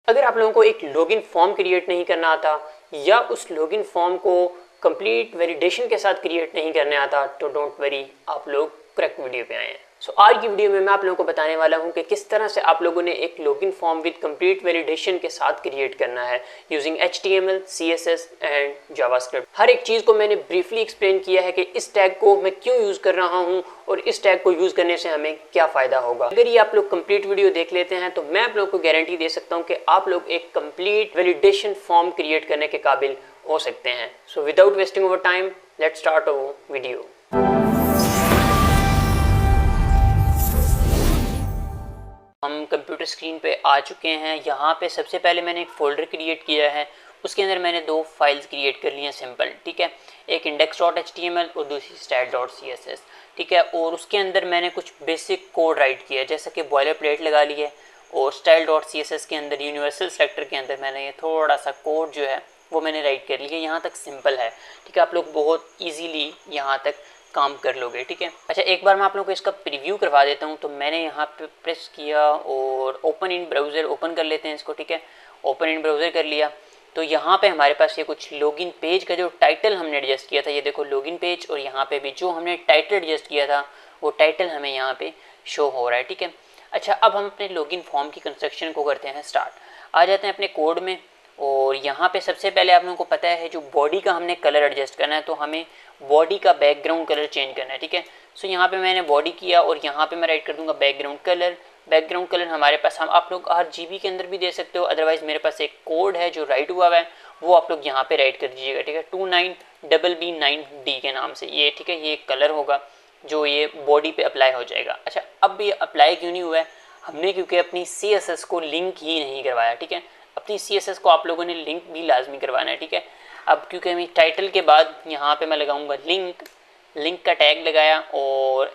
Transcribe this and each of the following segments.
अगर आप लोगों को एक लॉगिन फॉर्म क्रिएट नहीं करना आता या उस लॉगिन फॉर्म को कंप्लीट वैलिडेशन के साथ क्रिएट नहीं करने आता तो डोंट वरी, आप लोग करेक्ट वीडियो पे आए हैं। आज की वीडियो में मैं आप लोगों को बताने वाला हूं कि किस तरह से आप लोगों ने एक login form with complete validation के साथ क्रिएट करना है using HTML, CSS and JavaScript. हर एक चीज को मैंने ब्रीफली एक्सप्लेन किया है कि इस टैग को मैं क्यों यूज कर रहा हूं और इस टैग को यूज करने से हमें क्या फायदा होगा। अगर ये आप लोग कंप्लीट वीडियो देख लेते हैं तो मैं आप लोगों को गारंटी दे सकता हूं कि आप लोग एक कंप्लीट वैलिडेशन फॉर्म क्रिएट करने के काबिल हो सकते हैं। So without wasting over time, let's start our video. हम कंप्यूटर स्क्रीन पे आ चुके हैं। यहाँ पे सबसे पहले मैंने एक फ़ोल्डर क्रिएट किया है, उसके अंदर मैंने दो फाइल्स क्रिएट कर ली हैं सिंपल, ठीक है। एक index.html और दूसरी style.css, ठीक है। और उसके अंदर मैंने कुछ बेसिक कोड राइट किया है, जैसे कि बॉयलर प्लेट लगा ली है। और style.css के अंदर यूनिवर्सल सेलेक्टर के अंदर मैंने ये थोड़ा सा कोड जो है वो मैंने राइट कर लिया। यहाँ तक सिंपल है, ठीक है। आप लोग बहुत ईजीली यहाँ तक काम कर लोगे, ठीक है। अच्छा, एक बार मैं आप लोगों को इसका प्रीव्यू करवा देता हूँ। तो मैंने यहाँ पे प्रेस किया और ओपन इन ब्राउज़र ओपन कर लेते हैं इसको, ठीक है। ओपन इन ब्राउज़र कर लिया तो यहाँ पे हमारे पास ये कुछ लॉगिन पेज का जो टाइटल हमने एडजस्ट किया था, ये देखो लॉगिन पेज, और यहाँ पे भी जो हमने टाइटल एडजस्ट किया था वो टाइटल हमें यहाँ पे शो हो रहा है, ठीक है। अच्छा, अब हम अपने लॉगिन फॉर्म की कंस्ट्रक्शन को करते हैं स्टार्ट। आ जाते हैं अपने कोड में और यहाँ पे सबसे पहले आप लोगों को पता है जो बॉडी का हमने कलर एडजस्ट करना है, तो हमें बॉडी का बैकग्राउंड कलर चेंज करना है, ठीक है। सो यहाँ पे मैंने बॉडी किया और यहाँ पे मैं राइट कर दूंगा बैकग्राउंड कलर। बैकग्राउंड कलर हमारे पास, हम आप लोग RGB के अंदर भी दे सकते हो, अदरवाइज मेरे पास एक कोड है जो राइट हुआ है, वो आप लोग यहाँ पे राइट कर दीजिएगा, ठीक है। 29BB9D के नाम से ये, ठीक है। ये कलर होगा जो ये बॉडी पे अप्लाई हो जाएगा। अच्छा, अब ये अप्लाई क्यों नहीं हुआ है हमने, क्योंकि अपनी CSS को लिंक ही नहीं करवाया, ठीक है। अपनी CSS को आप लोगों ने लिंक भी लाजमी करवाना है, ठीक है। अब क्योंकि मैं टाइटल के बाद यहाँ पे मैं लगाऊंगा लिंक का टैग लगाया और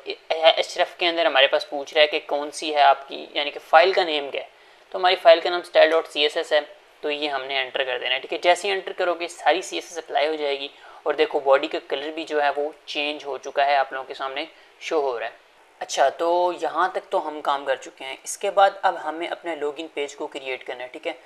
href के अंदर हमारे पास पूछ रहा है कि कौन सी है आपकी, यानी कि फ़ाइल का नेम क्या है। तो हमारी फ़ाइल का नाम style.css है, तो ये हमने एंटर कर देना है, ठीक है। जैसे ही एंटर करोगे सारी CSS अप्लाई हो जाएगी और देखो बॉडी का कलर भी जो है वो चेंज हो चुका है, आप लोगों के सामने शो हो रहा है। अच्छा, तो यहाँ तक तो हम काम कर चुके हैं। इसके बाद अब हमें अपने लॉगिन पेज को क्रिएट करना है, ठीक है।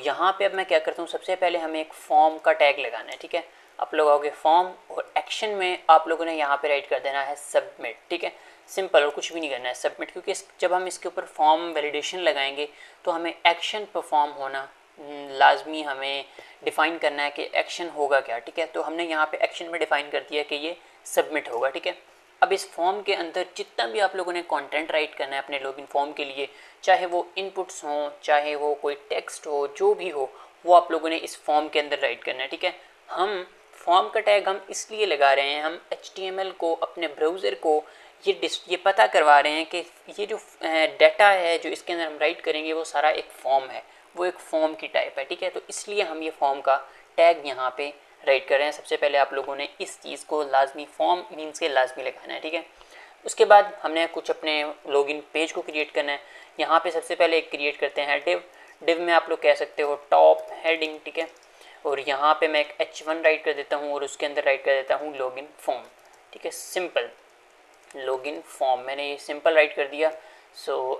यहाँ पे अब मैं क्या करता हूँ, सबसे पहले हमें एक फॉर्म का टैग लगाना है, ठीक है। आप लोग आओगे फॉर्म और एक्शन में आप लोगों ने यहाँ पे राइट कर देना है सबमिट, ठीक है। सिंपल, और कुछ भी नहीं करना है, सबमिट। क्योंकि जब हम इसके ऊपर फॉर्म वैलिडेशन लगाएंगे तो हमें एक्शन परफॉर्म होना लाजमी हमें डिफ़ाइन करना है कि एक्शन होगा क्या, ठीक है। तो हमने यहाँ पे एक्शन में डिफ़ाइन कर दिया कि ये सबमिट होगा, ठीक है। अब इस फॉर्म के अंदर जितना भी आप लोगों ने कंटेंट राइट करना है अपने लॉगिन फॉर्म के लिए, चाहे वो इनपुट्स हों, चाहे वो कोई टेक्स्ट हो, जो भी हो, वो आप लोगों ने इस फॉर्म के अंदर राइट करना है, ठीक है। हम फॉर्म का टैग हम इसलिए लगा रहे हैं, हम HTML को, अपने ब्राउज़र को ये पता करवा रहे हैं कि ये जो डाटा है जो इसके अंदर हम राइट करेंगे वो सारा एक फॉर्म है, वो एक फॉर्म की टाइप है, ठीक है। तो इसलिए हम ये फॉर्म का टैग यहाँ पे राइट कर रहे हैं। सबसे पहले आप लोगों ने इस चीज़ को लाजमी, फॉर्म मीन्स के लाजमी लगाना है, ठीक है। उसके बाद हमने कुछ अपने लॉगिन पेज को क्रिएट करना है। यहाँ पे सबसे पहले एक क्रिएट करते हैं डिव में आप लोग कह सकते हो टॉप हेडिंग, ठीक है। और यहाँ पे मैं एक H1 राइट कर देता हूँ और उसके अंदर राइट कर देता हूँ लॉगिन फॉर्म, ठीक है। सिंपल लॉगिन फॉर्म मैंने ये सिंपल राइट कर दिया।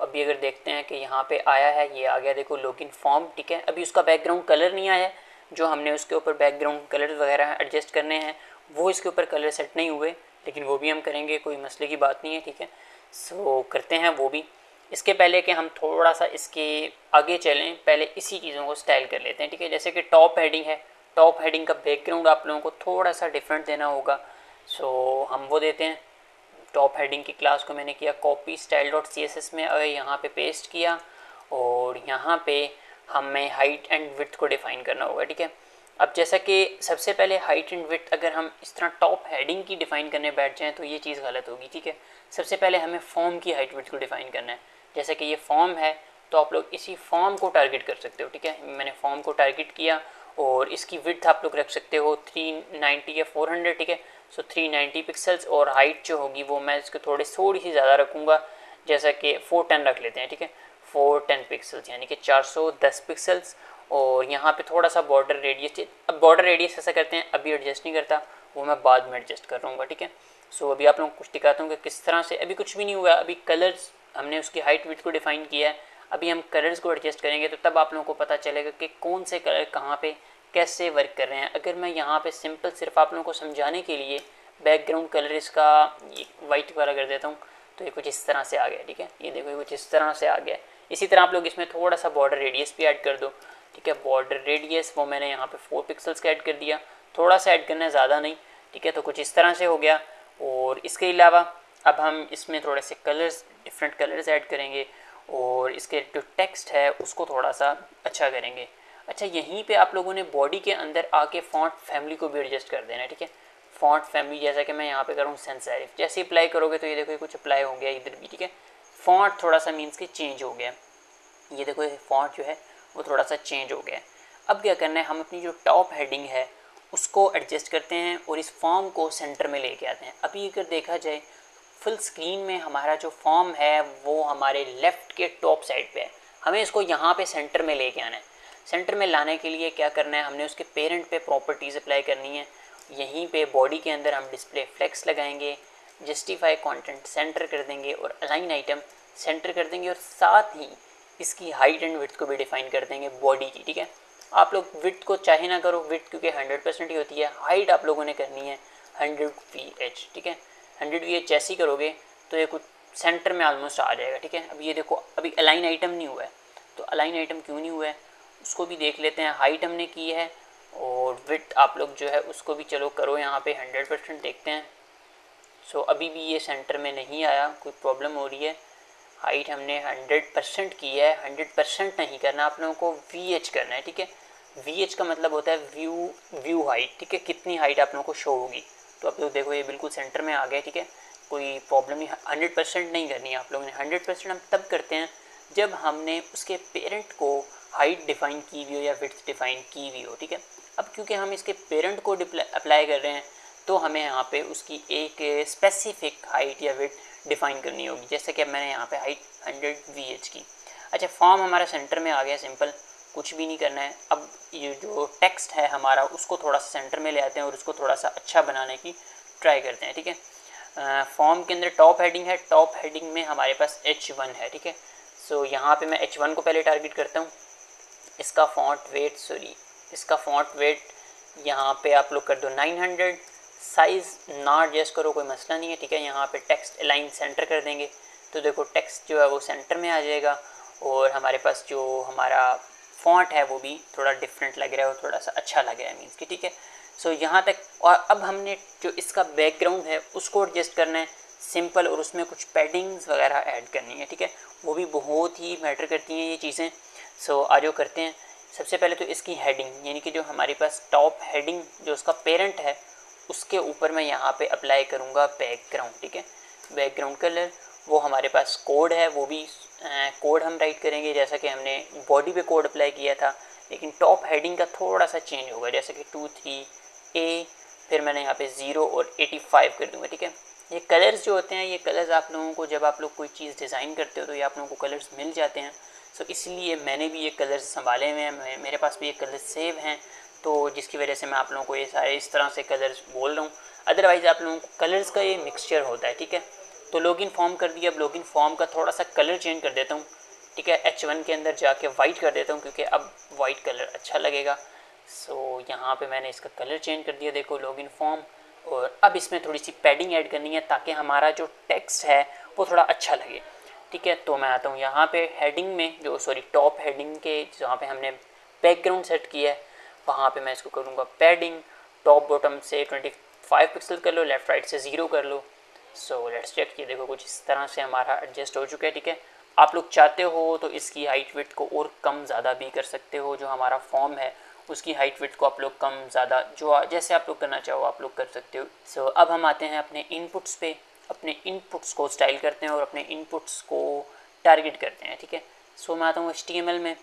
अभी अगर देखते हैं कि यहाँ पे आया है, ये आ गया, देखो लॉगिन फॉर्म, ठीक है। अभी उसका बैकग्राउंड कलर नहीं आया है, जो हमने उसके ऊपर बैकग्राउंड कलर वगैरह एडजस्ट करने हैं वो इसके ऊपर कलर सेट नहीं हुए, लेकिन वो भी हम करेंगे, कोई मसले की बात नहीं है, ठीक है। करते हैं वो भी। इसके पहले कि हम थोड़ा सा इसके आगे चलें, पहले इसी चीज़ों को स्टाइल कर लेते हैं, ठीक है। जैसे कि टॉप हेडिंग है, टॉप हेडिंग का बैकग्राउंड आप लोगों को थोड़ा सा डिफरेंट देना होगा, हम वो देते हैं। टॉप हेडिंग की क्लास को मैंने किया कॉपी style.css में, और यहाँ पे पेस्ट किया और यहाँ पे हमें हाइट एंड विड्थ को डिफ़ाइन करना होगा, ठीक है। अब जैसा कि सबसे पहले हाइट एंड विड्थ अगर हम इस तरह टॉप हेडिंग की डिफ़ाइन करने बैठ जाएं तो ये चीज़ गलत होगी, ठीक है। सबसे पहले हमें फॉर्म की हाइट विड्थ को डिफ़ाइन करना है। जैसे कि ये फॉर्म है तो आप लोग इसी फॉर्म को टारगेट कर सकते हो, ठीक है। मैंने फॉर्म को टारगेट किया और इसकी विड्थ आप लोग रख सकते हो 390 या 400, ठीक है। 390 पिक्सल्स, और हाइट जो होगी वो मैं इसको थोड़ी सी ज़्यादा रखूँगा, जैसा कि 410 रख लेते हैं, ठीक है। 410 पिक्सल्स यानी कि 410 पिक्सल्स। और यहाँ पे थोड़ा सा बॉर्डर रेडियस, अब बॉर्डर रेडियस ऐसा करते हैं, अभी एडजस्ट नहीं करता, वो मैं बाद में एडजस्ट कर लूँगा, ठीक है। अभी आप लोगों को कुछ दिखाता हूँ कि किस तरह से, अभी कुछ भी नहीं हुआ, अभी कलर्स हमने उसकी हाइट विड्थ को डिफ़ाइन किया है, अभी हम कलर्स को एडजस्ट करेंगे तो तब आप लोगों को पता चलेगा कि कौन से कलर कहाँ पे कैसे वर्क कर रहे हैं। अगर मैं यहाँ पे सिंपल सिर्फ आप लोगों को समझाने के लिए बैकग्राउंड कलर इसका ये वाइट वाला कर देता हूँ तो ये कुछ इस तरह से आ गया, ठीक है। ये देखो ये कुछ इस तरह से आ गया। इसी तरह आप लोग इसमें थोड़ा सा बॉर्डर रेडियस भी ऐड कर दो, ठीक है। बॉर्डर रेडियस वो मैंने यहाँ पे 4 पिक्सल्स का ऐड कर दिया, थोड़ा सा ऐड करना है, ज़्यादा नहीं, ठीक है। तो कुछ इस तरह से हो गया। और इसके अलावा अब हम इसमें थोड़े से कलर्स, डिफरेंट कलर्स ऐड करेंगे और इसके जो टेक्स्ट है उसको थोड़ा सा अच्छा करेंगे। अच्छा, यहीं पे आप लोगों ने बॉडी के अंदर आके फॉन्ट फैमिली को भी एडजस्ट कर देना है, ठीक है। फॉन्ट फैमिली जैसा कि मैं यहाँ पे करूँ सैंस सेरिफ, जैसे ही अप्लाई करोगे तो ये देखो ये कुछ अप्लाई हो गया इधर भी, ठीक है। फॉन्ट थोड़ा सा मीन्स कि चेंज हो गया, ये देखो ये फॉन्ट जो है वो थोड़ा सा चेंज हो गया। अब क्या करना है, हम अपनी जो टॉप हेडिंग है उसको एडजस्ट करते हैं और इस फॉर्म को सेंटर में लेके आते हैं। अभी अगर देखा जाए फुल स्क्रीन में हमारा जो फॉर्म है वो हमारे लेफ़्ट के टॉप साइड पे है, हमें इसको यहाँ पे सेंटर में लेके आना है। सेंटर में लाने के लिए क्या करना है, हमने उसके पेरेंट पे प्रॉपर्टीज़ अप्लाई करनी है। यहीं पे बॉडी के अंदर हम डिस्प्ले फ्लेक्स लगाएंगे, जस्टिफाई कंटेंट सेंटर कर देंगे और अलाइन आइटम सेंटर कर देंगे और साथ ही इसकी हाइट एंड विड्थ को भी डिफाइन कर देंगे बॉडी की, ठीक है। आप लोग विड्थ को चाहे ना करो, विड्थ क्योंकि 100% ही होती है। हाइट आप लोगों ने करनी है 100 VH, ठीक है। 100 VH जैसी करोगे तो ये कुछ सेंटर में ऑलमोस्ट आ जाएगा, ठीक है। अब ये देखो अभी अलाइन आइटम नहीं हुआ है, तो अलाइन आइटम क्यों नहीं हुआ है उसको भी देख लेते हैं। हाइट हमने की है और विड्थ आप लोग जो है उसको भी चलो करो यहाँ पे 100% देखते हैं। सो अभी भी ये सेंटर में नहीं आया, कोई प्रॉब्लम हो रही है। हाइट हमने 100% की है, 100% नहीं करना, आप लोगों को VH करना है, ठीक है। VH का मतलब होता है व्यू हाइट, ठीक है, कितनी हाइट आप लोगों को शो होगी। तो आप लोग देखो ये बिल्कुल सेंटर में आ गया, ठीक है, कोई प्रॉब्लम नहीं। 100% नहीं करनी है आप लोगों ने। 100% हम तब करते हैं जब हमने उसके पेरेंट को हाइट डिफ़ाइन की हुई हो या विड्थ डिफ़ाइन की हुई हो, ठीक है। अब क्योंकि हम इसके पेरेंट को अप्लाई कर रहे हैं तो हमें यहाँ पे उसकी एक स्पेसिफिक हाइट या विड्थ डिफ़ाइन करनी होगी, जैसे कि अब मैंने यहाँ पे हाइट 100 VH की। अच्छा, फॉर्म हमारा सेंटर में आ गया, सिंपल, कुछ भी नहीं करना है। अब ये जो टेक्स्ट है हमारा उसको थोड़ा सा सेंटर में ले आते हैं और उसको थोड़ा सा अच्छा बनाने की ट्राई करते हैं, ठीक है। फॉर्म के अंदर टॉप हेडिंग है, टॉप हेडिंग में हमारे पास H1 है, ठीक है। सो यहाँ पे मैं H1 को पहले टारगेट करता हूँ। इसका फ़ॉन्ट वेट यहाँ पे आप लोग कर दो 900। साइज़ ना एडजस्ट करो, कोई मसला नहीं है, ठीक है। यहाँ पे टेक्स्ट अलाइन सेंटर कर देंगे तो देखो टेक्स्ट जो है वो सेंटर में आ जाएगा और हमारे पास जो हमारा फ़ॉन्ट है वो भी थोड़ा डिफरेंट लग रहा है और थोड़ा सा अच्छा लग रहा है मीन्स कि, ठीक है। सो यहाँ तक। और अब हमने जो इसका बैकग्राउंड है उसको एडजस्ट करना है सिंपल, और उसमें कुछ पैडिंग्स वगैरह ऐड करनी है, ठीक है। वो भी बहुत ही मैटर करती हैं ये चीज़ें। सो आज वो करते हैं। सबसे पहले तो इसकी हेडिंग, यानी कि जो हमारे पास टॉप हेडिंग जो उसका पेरेंट है उसके ऊपर मैं यहाँ पे अप्लाई करूँगा बैकग्राउंड, ठीक है। बैकग्राउंड कलर वो हमारे पास कोड है, वो भी कोड हम राइट करेंगे जैसा कि हमने बॉडी पे कोड अप्लाई किया था, लेकिन टॉप हेडिंग का थोड़ा सा चेंज होगा, जैसे कि 23A, फिर मैंने यहाँ पे 0 और 85 कर दूँगा, ठीक है। ये कलर्स जो होते हैं, ये कलर्स आप लोगों को जब आप लोग कोई चीज़ डिज़ाइन करते हो तो ये आप लोगों को कलर्स मिल जाते हैं। सो इसलिए मैंने भी ये कलर्स संभाले हुए हैं, मेरे पास भी ये कलर्स सेव हैं, तो जिसकी वजह से मैं आप लोगों को ये सारे इस तरह से कलर्स बोल रहा हूँ। अदरवाइज़ आप लोगों को कलर्स का ये मिक्सचर होता है, ठीक है। तो लॉगिन फॉर्म कर दिया। अब लॉगिन फॉर्म का थोड़ा सा कलर चेंज कर देता हूँ, ठीक है। H1 के अंदर जाके वाइट कर देता हूँ क्योंकि अब वाइट कलर अच्छा लगेगा। सो यहाँ पे मैंने इसका कलर चेंज कर दिया, देखो लॉगिन फॉर्म। और अब इसमें थोड़ी सी पैडिंग ऐड करनी है ताकि हमारा जो टेक्स्ट है वो थोड़ा अच्छा लगे, ठीक है। तो मैं आता हूँ यहाँ पे हेडिंग में, जो टॉप हेडिंग के जहाँ पे हमने बैकग्राउंड सेट किया है वहाँ पे मैं इसको करूँगा पैडिंग। टॉप बॉटम से 25 पिक्सल कर लो, लेफ़्ट राइट से 0 कर लो। So let's check. ये देखो कुछ इस तरह से हमारा एडजस्ट हो चुका है, ठीक है। आप लोग चाहते हो तो इसकी हाइट विड्थ को और कम ज़्यादा भी कर सकते हो। जो हमारा फॉर्म है उसकी हाइट विड्थ को आप लोग कम ज़्यादा जो जैसे आप लोग करना चाहो आप लोग कर सकते हो। सो अब हम आते हैं अपने इनपुट्स पे। अपने इनपुट्स को स्टाइल करते हैं और अपने इनपुट्स को टारगेट करते हैं, ठीक है। सो मैं आता हूँ HTML में,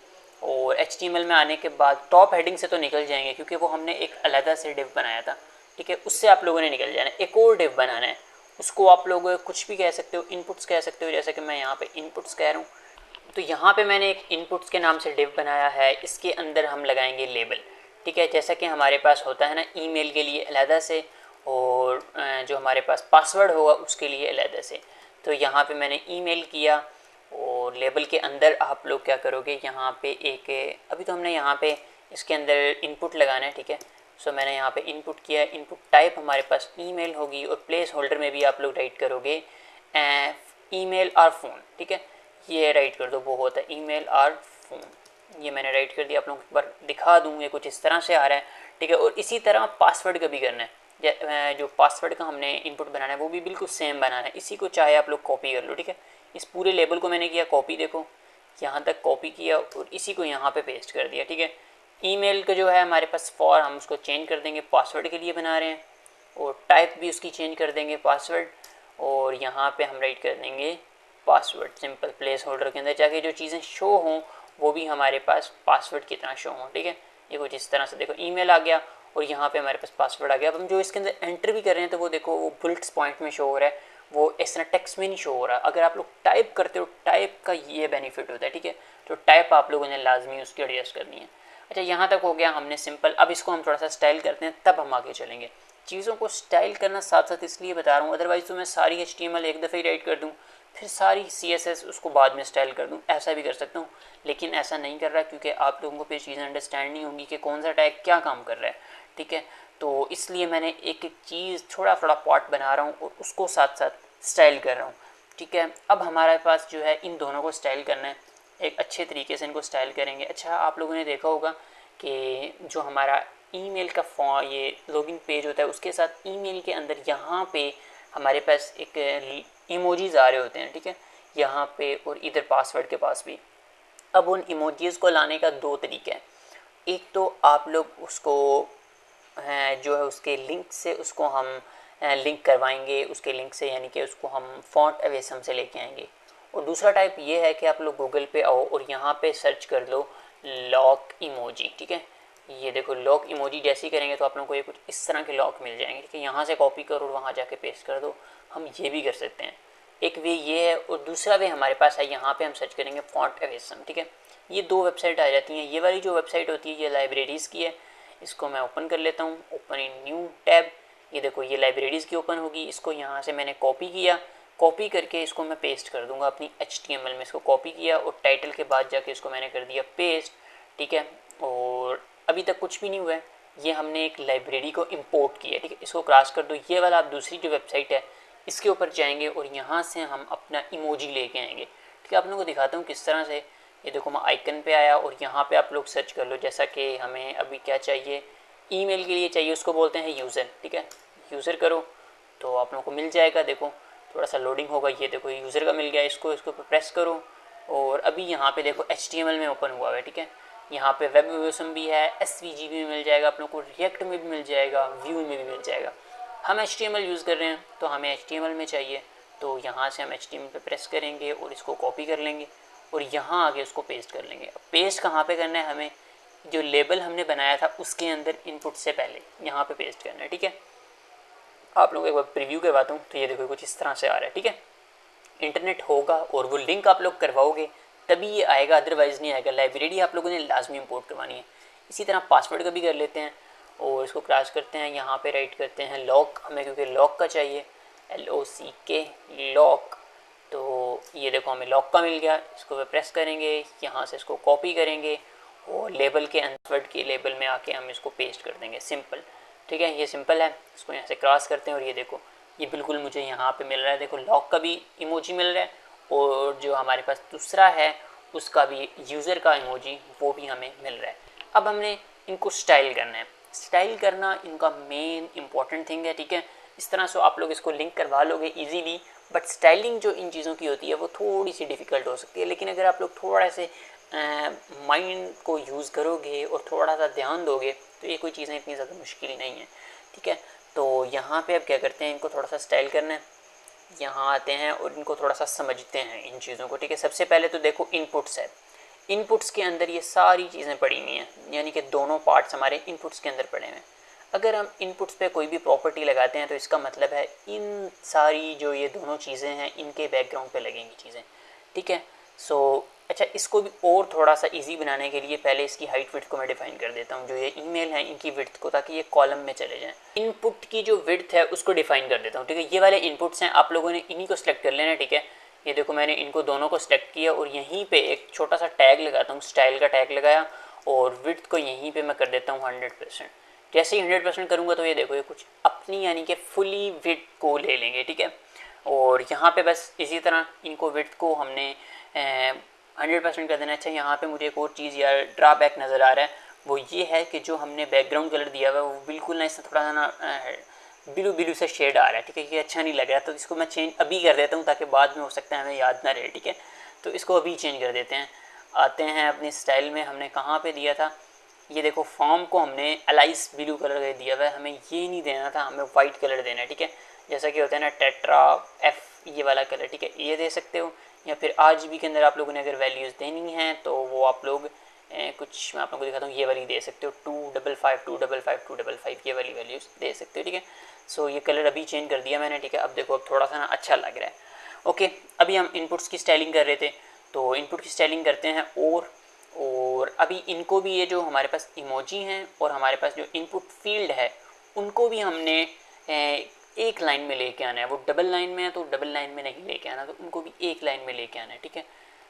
और HTML में आने के बाद टॉप हेडिंग से तो निकल जाएंगे क्योंकि वो हमने एक अलग से डिव बनाया था, ठीक है। उससे आप लोगों ने निकल जाना है, एक और डिव बनाना है। उसको आप लोग कुछ भी कह सकते हो, इनपुट्स कह सकते हो, जैसे कि मैं यहाँ पे इनपुट्स कह रहा हूँ। तो यहाँ पे मैंने एक इनपुट्स के नाम से डिव बनाया है, इसके अंदर हम लगाएंगे लेबल, ठीक है। जैसा कि हमारे पास होता है ना ईमेल के लिए अलग से, और जो हमारे पास पासवर्ड होगा उसके लिए अलग से। तो यहाँ पे मैंने ईमेल किया और और लेबल के अंदर आप लोग क्या करोगे, यहाँ पे एक, अभी तो हमने यहाँ पे इसके अंदर इनपुट लगाना है, ठीक है। सो मैंने यहाँ पे इनपुट किया, इनपुट टाइप हमारे पास ईमेल होगी और प्लेस होल्डर में भी आप लोग राइट करोगे ईमेल और फ़ोन, ठीक है। ये राइट कर दो, वो होता है ईमेल और फ़ोन। ये मैंने राइट कर दिया, आप लोगों को एक बार दिखा दूँ, ये कुछ इस तरह से आ रहा है, ठीक है। और इसी तरह पासवर्ड का भी करना है, जो पासवर्ड का हमने इनपुट बनाना है वो भी बिल्कुल सेम बनाना है। इसी को चाहे आप लोग कॉपी कर लो, ठीक है। इस पूरे लेबल को मैंने किया कॉपी, देखो यहाँ तक कॉपी किया और इसी को यहाँ पे पेस्ट कर दिया, ठीक है। ईमेल का जो है हमारे पास फॉर, हम उसको चेंज कर देंगे, पासवर्ड के लिए बना रहे हैं, और टाइप भी उसकी चेंज कर देंगे पासवर्ड, और यहाँ पे हम राइट कर देंगे पासवर्ड सिंपल। प्लेस होल्डर के अंदर जाके जो चीज़ें शो हों वो भी हमारे पास पासवर्ड की तरह शो हों, ठीक है। ये कुछ इस तरह से देखो ईमेल आ गया और यहाँ पे हमारे पास पासवर्ड आ गया। अब हम जो इसके अंदर एंटर भी कर रहे हैं तो वो देखो वो बुलेट्स पॉइंट में शो हो रहा है, वो इस तरह टेक्स्ट में नहीं शो हो रहा। अगर आप लोग टाइप करते हो, टाइप का ये बेनिफिट होता है, ठीक है। तो टाइप आप लोगों ने लाजमी उसकी एडजस्ट करनी है। अच्छा, यहाँ तक हो गया हमने सिंपल। अब इसको हम थोड़ा सा स्टाइल करते हैं, तब हम आगे चलेंगे। चीज़ों को स्टाइल करना साथ साथ इसलिए बता रहा हूँ, अदरवाइज़ तो मैं सारी HTML एक दफ़े ही राइट कर दूँ, फिर सारी CSS उसको बाद में स्टाइल कर दूँ, ऐसा भी कर सकता हूँ। लेकिन ऐसा नहीं कर रहा क्योंकि आप लोगों को फिर चीज़ें अंडरस्टैंड नहीं होंगी कि कौन सा टैग क्या काम कर रहा है, ठीक है। तो इसलिए मैंने एक एक चीज़ थोड़ा थोड़ा पार्ट बना रहा हूँ और उसको साथ साथ स्टाइल कर रहा हूँ, ठीक है। अब हमारे पास जो है इन दोनों को स्टाइल करना है, एक अच्छे तरीके से इनको स्टाइल करेंगे। अच्छा, आप लोगों ने देखा होगा कि जो हमारा ईमेल का फॉर्म, ये लॉगिन पेज होता है, उसके साथ ईमेल के अंदर यहाँ पे हमारे पास एक इमोजीज़ आ रहे होते हैं, ठीक है, यहाँ पे और इधर पासवर्ड के पास भी। अब उन इमोजीज़ को लाने का दो तरीके हैं। एक तो आप लोग उसको जो है उसके लिंक से उसको हम लिंक करवाएंगे, उसके लिंक से, यानी कि उसको हम फॉन्ट अवेसम से लेके आएंगे। और दूसरा टाइप ये है कि आप लोग गूगल पे आओ और यहाँ पे सर्च कर लो लॉक इमोजी, ठीक है। ये देखो लॉक इमोजी जैसे ही करेंगे तो आप लोगों को ये कुछ इस तरह के लॉक मिल जाएंगे, ठीक है। यहाँ से कॉपी करो और वहाँ जाके पेस्ट कर दो, हम ये भी कर सकते हैं। एक वे ये है, और दूसरा वे हमारे पास है, यहाँ पे हम सर्च करेंगे फॉन्ट अवेसम, ठीक है। ये दो वेबसाइट आ जाती हैं। ये वाली जो वेबसाइट होती है ये लाइब्रेरीज़ की है, इसको मैं ओपन कर लेता हूँ, ओपन इन न्यू टैब। ये देखो ये लाइब्रेरीज़ की ओपन होगी। इसको यहाँ से मैंने कॉपी किया, कॉपी करके इसको मैं पेस्ट कर दूंगा अपनी HTML में। इसको कॉपी किया और टाइटल के बाद जाके इसको मैंने कर दिया पेस्ट, ठीक है। और अभी तक कुछ भी नहीं हुआ है, ये हमने एक लाइब्रेरी को इंपोर्ट किया, ठीक है। इसको क्रॉस कर दो। ये वाला आप दूसरी जो वेबसाइट है इसके ऊपर जाएंगे और यहाँ से हम अपना इमोजी लेके आएंगे, ठीक है। आप लोगों को दिखाता हूँ किस तरह से। ये देखो मैं आइकन पे आया और यहाँ पे आप लोग सर्च कर लो, जैसा कि हमें अभी क्या चाहिए, ईमेल के लिए चाहिए, उसको बोलते हैं यूज़र, ठीक है। यूज़र करो तो आप लोगों को मिल जाएगा। देखो थोड़ा सा लोडिंग होगा, ये देखो यूज़र का मिल गया। इसको ऊपर प्रेस करो और अभी यहाँ पे देखो HTML में ओपन हुआ है, ठीक है। यहाँ पे वेब एवोसम भी है, SVG भी मिल जाएगा आप लोगों को, रिएक्ट में भी मिल जाएगा, व्यू में भी मिल जाएगा। हम HTML यूज़ कर रहे हैं तो हमें HTML में चाहिए, तो यहाँ से हम HTML पे प्रेस करेंगे और इसको कॉपी कर लेंगे और यहाँ आगे उसको पेस्ट कर लेंगे। पेस्ट कहाँ पे करना है, हमें जो लेबल हमने बनाया था उसके अंदर इनपुट से पहले यहाँ पे पेस्ट करना है, ठीक है। आप लोगों को एक बार प्रीव्यू करवाता हूँ, तो ये देखो कुछ इस तरह से आ रहा है, ठीक है। इंटरनेट होगा और वो लिंक आप लोग करवाओगे तभी ये आएगा, अदरवाइज़ नहीं आएगा। लाइब्रेरी आप लोगों ने लाजमी इंपोर्ट करवानी है। इसी तरह पासवर्ड का भी कर लेते हैं और इसको क्रॉस करते हैं, यहाँ पे राइट करते हैं लॉक, हमें क्योंकि लॉक का चाहिए, LOCK लॉक। तो ये देखो हमें लॉक का मिल गया। इसको प्रेस करेंगे, यहाँ से इसको कॉपी करेंगे और लेबल के अंदर के लेबल में आके हम इसको पेस्ट कर देंगे, सिंपल, ठीक है। ये सिंपल है। इसको यहाँ से क्रॉस करते हैं और ये देखो ये बिल्कुल मुझे यहाँ पे मिल रहा है। देखो लॉक का भी इमोजी मिल रहा है और जो हमारे पास दूसरा है उसका भी यूज़र का इमोजी वो भी हमें मिल रहा है। अब हमने इनको स्टाइल करना है। स्टाइल करना इनका मेन इंपॉर्टेंट थिंग है, ठीक है। इस तरह से आप लोग इसको लिंक करवा लोगे इजीली, बट स्टाइलिंग जो इन चीज़ों की होती है वो थोड़ी सी डिफ़िकल्ट हो सकती है। लेकिन अगर आप लोग थोड़ा से माइंड को यूज़ करोगे और थोड़ा सा ध्यान दोगे तो ये कोई चीज़ें इतनी ज़्यादा मुश्किल नहीं है, ठीक है। तो यहाँ पे अब क्या करते हैं, इनको थोड़ा सा स्टाइल करना है। यहाँ आते हैं और इनको थोड़ा सा समझते हैं इन चीज़ों को, ठीक है। सबसे पहले तो देखो इनपुट्स है। इनपुट्स के अंदर ये सारी चीज़ें पड़ी हुई हैं, यानी कि दोनों पार्ट्स हमारे इनपुट्स के अंदर पड़े हुए हैं। अगर हम इनपुट्स पे कोई भी प्रॉपर्टी लगाते हैं तो इसका मतलब है इन सारी जो ये दोनों चीज़ें हैं इनके बैकग्राउंड पे लगेंगी चीज़ें, ठीक है। सो अच्छा, इसको भी और थोड़ा सा इजी बनाने के लिए पहले इसकी हाइट विड्थ को मैं डिफाइन कर देता हूँ, जो ये ईमेल है इनकी विड्थ को, ताकि ये कॉलम में चले जाएं। इनपुट की जो विड्थ है उसको डिफाइन कर देता हूँ, ठीक है। ये वाले इनपुट्स हैं, आप लोगों ने इन्हीं को सिलेक्ट कर लेना है, ठीक है। ये देखो मैंने इनको दोनों को सिलेक्ट किया और यहीं पे एक छोटा सा टैग लगाता हूँ, स्टाइल का टैग लगाया और विड्थ को यहीं पे मैं कर देता हूँ 100%। जैसे ही 100% करूँगा तो ये देखो ये कुछ अपनी यानी कि फुली विड्थ को ले लेंगे, ठीक है। और यहाँ पे बस इसी तरह इनको विड्थ को हमने 100% कर देना। अच्छा यहाँ पे मुझे एक और चीज़ यार ड्रॉबैक नज़र आ रहा है, वो ये है कि जो हमने बैकग्राउंड कलर दिया हुआ है वो बिल्कुल ना, इससे थोड़ा सा ना ब्लू ब्लू से शेड आ रहा है, ठीक है, ये अच्छा नहीं लग रहा। तो इसको मैं चेंज अभी कर देता हूँ ताकि बाद में हो सकता है हमें याद ना रहे, ठीक है। तो इसको अभी चेंज कर देते हैं। आते हैं अपनी स्टाइल में, हमने कहाँ पे दिया था, ये देखो फॉर्म को हमने एलाइस ब्लू कलर का दिया हुआ है, हमें ये नहीं देना था, हमें वाइट कलर देना है, ठीक है। जैसा कि होता है ना टेट्रा एफ, ये वाला कलर, ठीक है, ये दे सकते हो। या फिर RGB के अंदर आप लोगों ने अगर वैल्यूज़ देनी है तो वो आप लोग कुछ मैं आप लोगों को दिखाता हूँ, ये वाली दे सकते हो 255 255 255, ये वाली वैल्यूज़ दे सकते हो, ठीक है। सो ये कलर अभी चेंज कर दिया मैंने, ठीक है। अब देखो अब थोड़ा सा ना अच्छा लग रहा है। ओके, अभी हम इनपुट्स की स्टाइलिंग कर रहे थे, तो इनपुट की स्टाइलिंग करते हैं। और अभी इनको भी, ये जो हमारे पास इमोजी हैं और हमारे पास जो इनपुट फील्ड है उनको भी हमने एक लाइन में लेके आना है। वो डबल लाइन में है तो डबल लाइन में नहीं लेके आना, तो उनको भी एक लाइन में लेके आना है, ठीक है।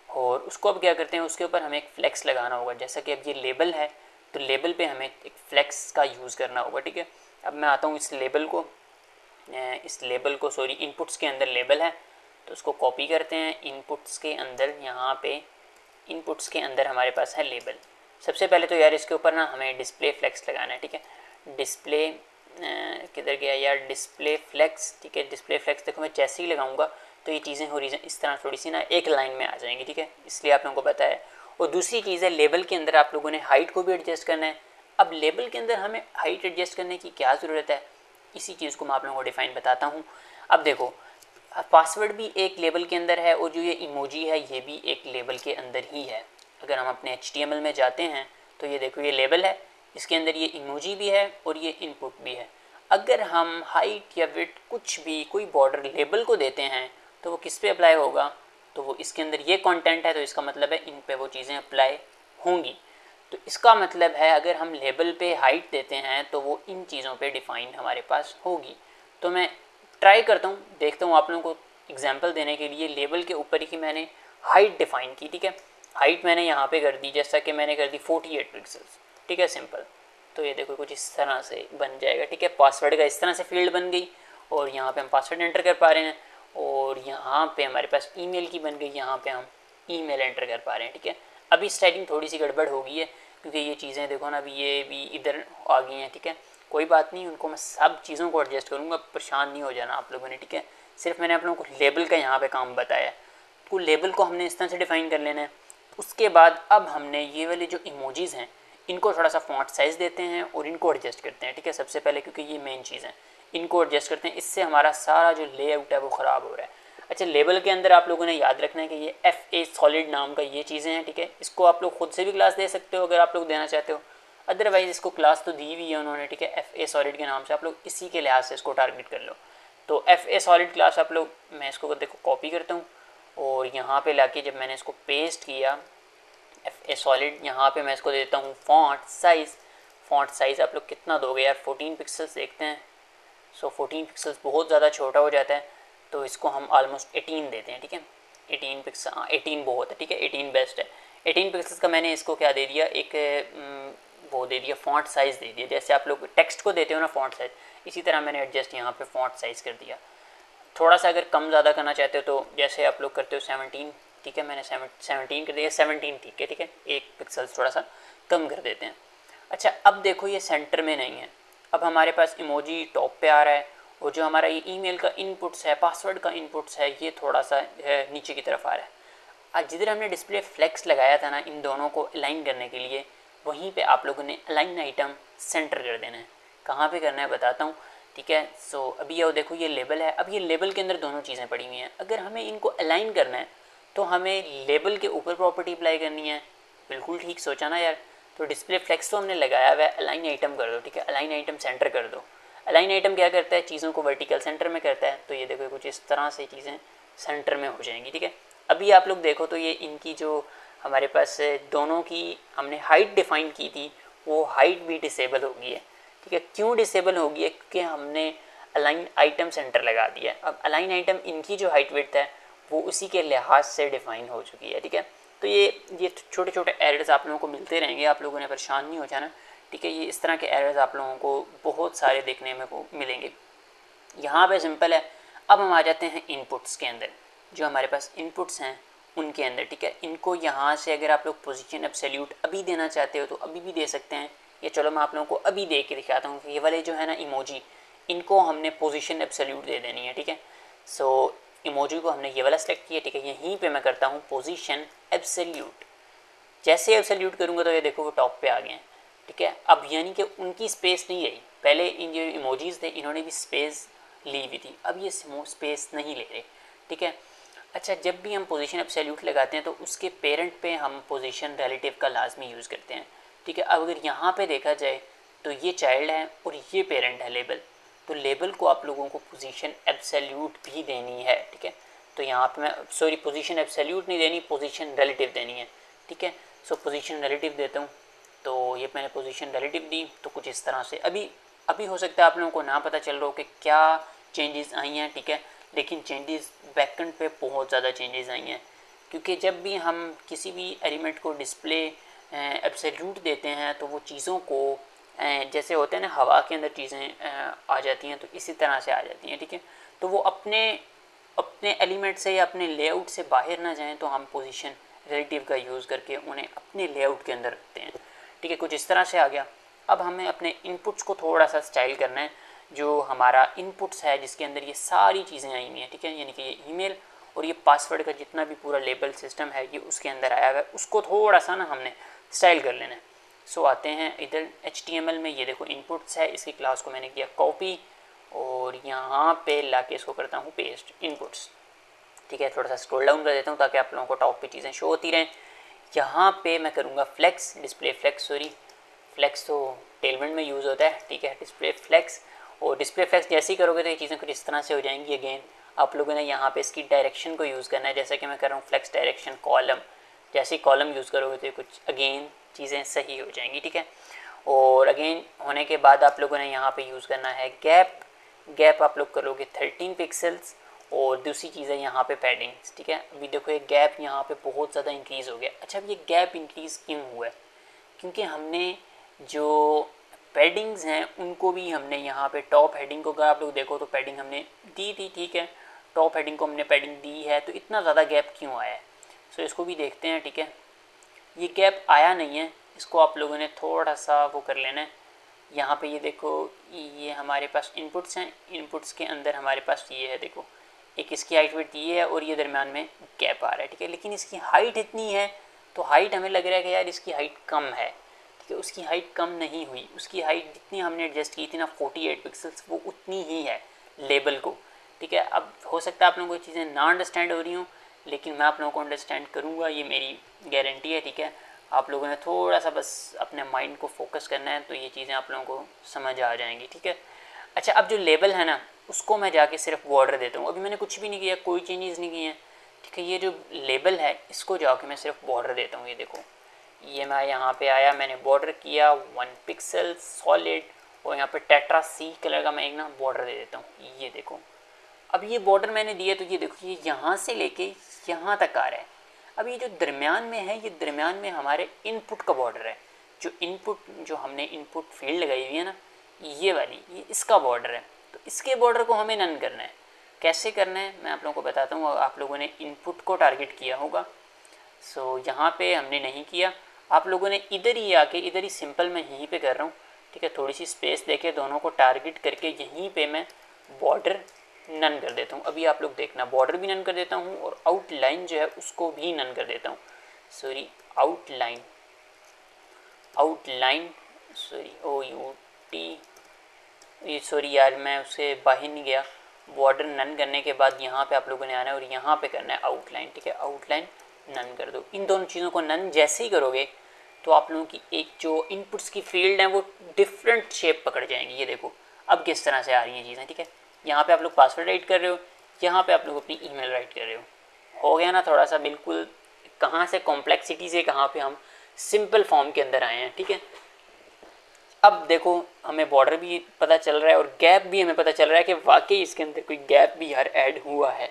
और उसको अब क्या करते हैं, उसके ऊपर हमें एक फ्लेक्स लगाना होगा। जैसा कि अब ये लेबल है तो लेबल पे हमें एक फ्लेक्स का यूज़ करना होगा, ठीक है। अब मैं आता हूँ इस लेबल को सॉरी इनपुट्स के अंदर लेबल है तो उसको कॉपी करते हैं। इनपुट्स के अंदर, यहाँ पे इनपुट्स के अंदर हमारे पास है लेबल। सबसे पहले तो यार इसके ऊपर ना हमें डिस्प्ले फ्लेक्स लगाना है, ठीक है। डिस्प्ले किधर गया यार, डिस्प्ले फ्लेक्स, ठीक है। डिस्प्ले फ्लेक्स देखो मैं जैसे ही लगाऊंगा तो ये चीज़ें होरिजन इस तरह थोड़ी सी ना एक लाइन में आ जाएंगी, ठीक है, इसलिए आप लोगों को पता है। और दूसरी चीज़ है, लेबल के अंदर आप लोगों ने हाइट को भी एडजस्ट करना है। अब लेबल के अंदर हमें हाइट एडजस्ट करने की क्या ज़रूरत है, इसी चीज़ को मैं आप लोगों को डिफ़ाइन बताता हूँ। अब देखो पासवर्ड भी एक लेबल के अंदर है और जो ये इमोजी है ये भी एक लेबल के अंदर ही है। अगर हम अपने HTML में जाते हैं तो ये देखो ये लेबल है, इसके अंदर ये इमोजी भी है और ये इनपुट भी है। अगर हम हाइट या विड्थ कुछ भी कोई बॉर्डर लेबल को देते हैं तो वो किस पे अप्लाई होगा, तो वो इसके अंदर ये कंटेंट है तो इसका मतलब है इन पे वो चीज़ें अप्लाई होंगी। तो इसका मतलब है अगर हम लेबल पे हाइट देते हैं तो वो इन चीज़ों पे डिफ़ाइन हमारे पास होगी। तो मैं ट्राई करता हूँ, देखता हूँ आप लोगों को एग्जांपल देने के लिए। लेबल के ऊपर ही मैंने हाइट डिफ़ाइन की, ठीक है। हाइट मैंने यहाँ पे कर दी, जैसा कि मैंने कर दी 48 पिक्सल्स, ठीक है, सिंपल। तो ये देखो कुछ इस तरह से बन जाएगा, ठीक है। पासवर्ड का इस तरह से फील्ड बन गई और यहाँ पे हम पासवर्ड एंटर कर पा रहे हैं और यहाँ पे हमारे पास ईमेल की बन गई, यहाँ पे हम ईमेल एंटर कर पा रहे हैं, ठीक है। अभी स्टाइलिंग थोड़ी सी गड़बड़ हो गई है क्योंकि ये चीज़ें देखो ना अभी ये भी इधर आ गई हैं, ठीक है। कोई बात नहीं, उनको मैं सब चीज़ों को एडजस्ट करूँगा, परेशान नहीं हो जाना आप लोगों ने, ठीक है। सिर्फ मैंने आप लोगों को लेबल का यहाँ पे काम बताया है, तो लेबल को हमने इस तरह से डिफ़ाइन कर लेना है। उसके बाद अब हमने ये वाले जो इमोजीज़ हैं इनको थोड़ा सा फॉन्ट साइज़ देते हैं और इनको एडजस्ट करते हैं, ठीक है। सबसे पहले क्योंकि ये मेन चीज़ है, इनको एडजस्ट करते हैं, इससे हमारा सारा जो लेआउट है वो ख़राब हो रहा है। अच्छा, लेबल के अंदर आप लोगों ने याद रखना है कि ये FA सॉलिड नाम का ये चीज़ें हैं, ठीक है। इसको आप लोग खुद से भी क्लास दे सकते हो अगर आप लोग देना चाहते हो, अदरवाइज़ इसको क्लास तो दी हुई है उन्होंने, ठीक है, FA सॉलिड के नाम से। आप लोग इसी के लिहाज से इसको टारगेट कर लो। तो FA सॉलिड क्लास आप लोग, मैं इसको देखो कॉपी करता हूँ और यहाँ पे लाके जब मैंने इसको पेस्ट किया FA सॉलिड, यहाँ पे मैं इसको देता हूँ फॉन्ट साइज़। फॉन्ट साइज़ आप लोग कितना दोगे यार, 14 पिक्सल्स देखते हैं। सो 14 पिक्सल्स बहुत ज़्यादा छोटा हो जाता है तो इसको हम ऑलमोस्ट 18 देते हैं, ठीक है। 18 पिक्सल, 18 बहुत है, ठीक है, 18 बेस्ट है। 18 पिक्सल्स का मैंने इसको क्या दे दिया, एक वो दे दिया, फॉन्ट साइज़ दे दिया। जैसे आप लोग टेक्स्ट को देते हो ना फॉन्ट साइज़, इसी तरह मैंने एडजस्ट यहाँ पे फॉन्ट साइज़ कर दिया। थोड़ा सा अगर कम ज़्यादा करना चाहते हो तो जैसे आप लोग करते हो 17, ठीक है, मैंने 17 कर दिया, 17 ठीक है, ठीक है, 1 पिक्सल्स थोड़ा सा कम कर देते हैं। अच्छा, अब देखो ये सेंटर में नहीं है, अब हमारे पास इमोजी टॉप पे आ रहा है और जो हमारा ये ईमेल का इनपुट्स है, पासवर्ड का इनपुट्स है, ये थोड़ा सा नीचे की तरफ आ रहा है। आज जिधर हमने डिस्प्ले फ्लेक्स लगाया था ना इन दोनों को अलाइन करने के लिए, वहीं पे आप लोगों ने अलाइन आइटम सेंटर कर देना है। कहाँ पे करना है बताता हूँ, ठीक है। सो अभी ये देखो ये लेबल है, अब ये लेबल के अंदर दोनों चीज़ें पड़ी हुई हैं। अगर हमें इनको अलाइन करना है तो हमें लेबल के ऊपर प्रॉपर्टी अप्लाई करनी है। बिल्कुल ठीक सोचा ना यार। तो डिस्प्ले फ्लेक्स तो हमने लगाया हुआ है, अलाइन आइटम कर दो, ठीक है, अलाइन आइटम सेंटर कर दो। अलाइन आइटम क्या करता है, चीज़ों को वर्टिकल सेंटर में करता है। तो ये देखो कुछ इस तरह से चीज़ें सेंटर में हो जाएंगी, ठीक है। अभी आप लोग देखो तो ये इनकी जो हमारे पास दोनों की हमने हाइट डिफ़ाइन की थी वो हाइट भी डिसेबल हो गई है, ठीक है। क्यों डिसेबल हो गई है, क्योंकि हमने अलाइन आइटम सेंटर लगा दिया। अब अलाइन आइटम इनकी जो हाइट विड्थ है वो उसी के लिहाज से डिफ़ाइन हो चुकी है, ठीक है। तो ये छोटे छोटे एरर्स आप लोगों को मिलते रहेंगे, आप लोगों ने परेशान नहीं हो जाना, ठीक है। ये इस तरह के एरर्स आप लोगों को बहुत सारे देखने में को मिलेंगे। यहाँ पे सिंपल है। अब हम आ जाते हैं इनपुट्स के अंदर, जो हमारे पास इनपुट्स हैं उनके अंदर, ठीक है। इनको यहाँ से अगर आप लोग पोजीशन एब्सोल्यूट अभी देना चाहते हो तो अभी भी दे सकते हैं, या चलो मैं आप लोगों को अभी दे के दिखाता हूँ। ये वाले जो है ना इमोजी, इनको हमने पोजीशन एब्सोल्यूट दे देनी है, ठीक है। सो इमोजी को हमने ये वाला सेलेक्ट किया, ठीक है। यहीं पे मैं करता हूँ पोजीशन एब्सोल्यूट। जैसे एब्सोल्यूट करूँगा तो ये देखो वो टॉप पे आ गए हैं, ठीक है। अब यानी कि उनकी स्पेस नहीं रही, पहले इन जो इमोजीज थे इन्होंने भी स्पेस ली हुई थी, अब ये स्पेस नहीं ले रहे, ठीक है। अच्छा, जब भी हम पोजीशन एब्सोल्यूट लगाते हैं तो उसके पेरेंट पे हम पोजीशन रिलेटिव का लाजमी यूज़ करते हैं, ठीक है। अब अगर यहाँ पे देखा जाए तो ये चाइल्ड है और ये पेरेंट है लेबल, तो लेबल को आप लोगों को पोजीशन एब्सोल्यूट भी देनी है, ठीक है। तो यहाँ पे मैं सॉरी पोजीशन एब्सोल्यूट नहीं देनी, पोजीशन रिलेटिव देनी है, ठीक है। सो पोजीशन रिलेटिव देता हूँ, तो ये मैंने पोजीशन रिलेटिव दी, तो कुछ इस तरह से अभी हो सकता है आप लोगों को ना पता चल रहा हो कि क्या चेंजेस आई हैं, ठीक है। लेकिन चेंजेस बैकएंड पे बहुत ज़्यादा चेंजेस आई हैं, क्योंकि जब भी हम किसी भी एलिमेंट को डिस्प्ले एब्सोल्यूट देते हैं तो वो चीज़ों को जैसे होते हैं ना हवा के अंदर चीज़ें आ जाती हैं, तो इसी तरह से आ जाती हैं, ठीक है। तो वो अपने अपने एलिमेंट से या अपने लेआउट से बाहर ना जाएं, तो हम पोजीशन रिलेटिव का यूज़ करके उन्हें अपने लेआउट के अंदर रखते हैं, ठीक है। कुछ इस तरह से आ गया। अब हमें अपने इनपुट्स को थोड़ा सा स्टाइल करना है। जो हमारा इनपुट्स है जिसके अंदर ये सारी चीज़ें आई हुई हैं, ठीक है, यानी कि ये ईमेल और ये पासवर्ड का जितना भी पूरा लेबल सिस्टम है ये उसके अंदर आया हुआ है, उसको थोड़ा सा ना हमने स्टाइल कर लेना है। सो आते हैं इधर HTML में, ये देखो इनपुट्स है, इसकी क्लास को मैंने किया कॉपी और यहाँ पे ला के इसको करता हूँ पेस्ट इनपुट्स, ठीक है। थोड़ा सा स्क्रॉल डाउन कर देता हूँ ताकि आप लोगों को टॉप पे चीज़ें शो होती रहें। यहाँ पे मैं करूँगा flex, display flex, sorry flex तो टेलमेंट में यूज़ होता है, ठीक है, डिस्प्ले फ्लेक्स। और डिस्प्ले फ्लेक्स जैसे ही करोगे तो ये चीज़ें कुछ इस तरह से हो जाएंगी। अगेन आप लोगों ने यहाँ पे इसकी डायरेक्शन को यूज़ करना है, जैसा कि मैं कर रहा हूँ फ्लेक्स डायरेक्शन कॉलम, जैसे ही कॉलम यूज़ करोगे तो ये कुछ अगेन चीज़ें सही हो जाएंगी, ठीक है। और अगेन होने के बाद आप लोगों ने यहाँ पे यूज़ करना है गैप आप लोग करोगे 13 पिक्सल्स, और दूसरी चीज़ है यहाँ पे पैडिंग्स, ठीक है। अभी देखो ये गैप यहाँ पे बहुत ज़्यादा इंक्रीज़ हो गया। अच्छा, अब ये गैप इंक्रीज़ क्यों हुआ है? क्योंकि हमने जो पैडिंग्स हैं उनको भी हमने यहाँ पे टॉप हेडिंग को अगर आप लोग देखो तो पैडिंग हमने दी थी, ठीक है। टॉप हेडिंग को हमने पैडिंग दी है, तो इतना ज़्यादा गैप क्यों आया है? सो इसको भी देखते हैं, ठीक है। ये गैप आया नहीं है, इसको आप लोगों ने थोड़ा सा वो कर लेना है। यहाँ पे ये देखो, ये हमारे पास इनपुट्स हैं, इनपुट्स के अंदर हमारे पास ये है, देखो एक इसकी हाइट विड्थ ये है और ये दरम्यान में गैप आ रहा है, ठीक है। लेकिन इसकी हाइट इतनी है तो हाइट हमें लग रहा है कि यार इसकी हाइट कम है, ठीक है। उसकी हाइट कम नहीं हुई, उसकी हाइट जितनी हमने एडजस्ट की थी ना 48 पिक्सल्स, वो उतनी ही है लेबल को, ठीक है। अब हो सकता है आप लोगों को चीज़ें ना अंडरस्टैंड हो रही हूँ, लेकिन मैं आप लोगों को अंडरस्टैंड करूँगा, ये मेरी गारंटी है, ठीक है। आप लोगों ने थोड़ा सा बस अपने माइंड को फोकस करना है तो ये चीज़ें आप लोगों को समझ आ जाएंगी, ठीक है। अच्छा, अब जो लेबल है ना उसको मैं जाके सिर्फ बॉर्डर देता हूँ, अभी मैंने कुछ भी नहीं किया, कोई चेंजेस नहीं किए हैं, ठीक है। ये जो लेबल है इसको जाके मैं सिर्फ बॉर्डर देता हूँ, ये देखो ये मैं यहाँ पे आया, मैंने बॉर्डर किया 1 पिक्सल सॉलिड, और यहाँ पे टेट्रा सी कलर का मैं एक ना बॉर्डर दे देता हूँ, ये देखो। अब ये बॉर्डर मैंने दिया तो ये देखो ये यहाँ से लेके यहाँ तक आ रहा है। अब ये जो दरमियान में है, ये दरमियान में हमारे इनपुट का बॉर्डर है, जो इनपुट जो हमने इनपुट फील्ड लगाई हुई है ना ये वाली, ये इसका बॉर्डर है। तो इसके बॉर्डर को हमें नन करना है। कैसे करना है मैं आप लोगों को बताता हूँ। आप लोगों ने इनपुट को टारगेट किया होगा, सो यहाँ पे हमने नहीं किया, आप लोगों ने इधर ही आके इधर ही सिंपल मैं यहीं पे कर रहा हूँ, ठीक है। थोड़ी सी स्पेस देके दोनों को टारगेट करके यहीं पे मैं बॉर्डर नन कर देता हूँ। अभी आप लोग देखना, बॉर्डर भी नन कर देता हूँ और आउटलाइन जो है उसको भी नन कर देता हूँ, सॉरी आउटलाइन सॉरी ये सॉरी यार मैं उससे बाहर नहीं गया। बॉर्डर नन करने के बाद यहाँ पे आप लोगों ने आना है और यहाँ पे करना है आउटलाइन, ठीक है। आउटलाइन नन कर दो। इन दोनों चीज़ों को नन जैसे ही करोगे तो आप लोगों की एक जो इनपुट्स की फील्ड है वो डिफरेंट शेप पकड़ जाएंगी। ये देखो अब किस तरह से आ रही हैं चीज़ें, ठीक है। यहाँ पे आप लोग पासवर्ड राइट कर रहे हो, यहाँ पे आप लोग अपनी ईमेल राइट कर रहे हो गया ना थोड़ा सा बिल्कुल कहाँ से कॉम्प्लेक्सिटी से कहाँ पे हम सिंपल फॉर्म के अंदर आए हैं, ठीक है। अब देखो हमें बॉर्डर भी पता चल रहा है और गैप भी हमें पता चल रहा है कि वाकई इसके अंदर कोई गैप भी यार ऐड हुआ है,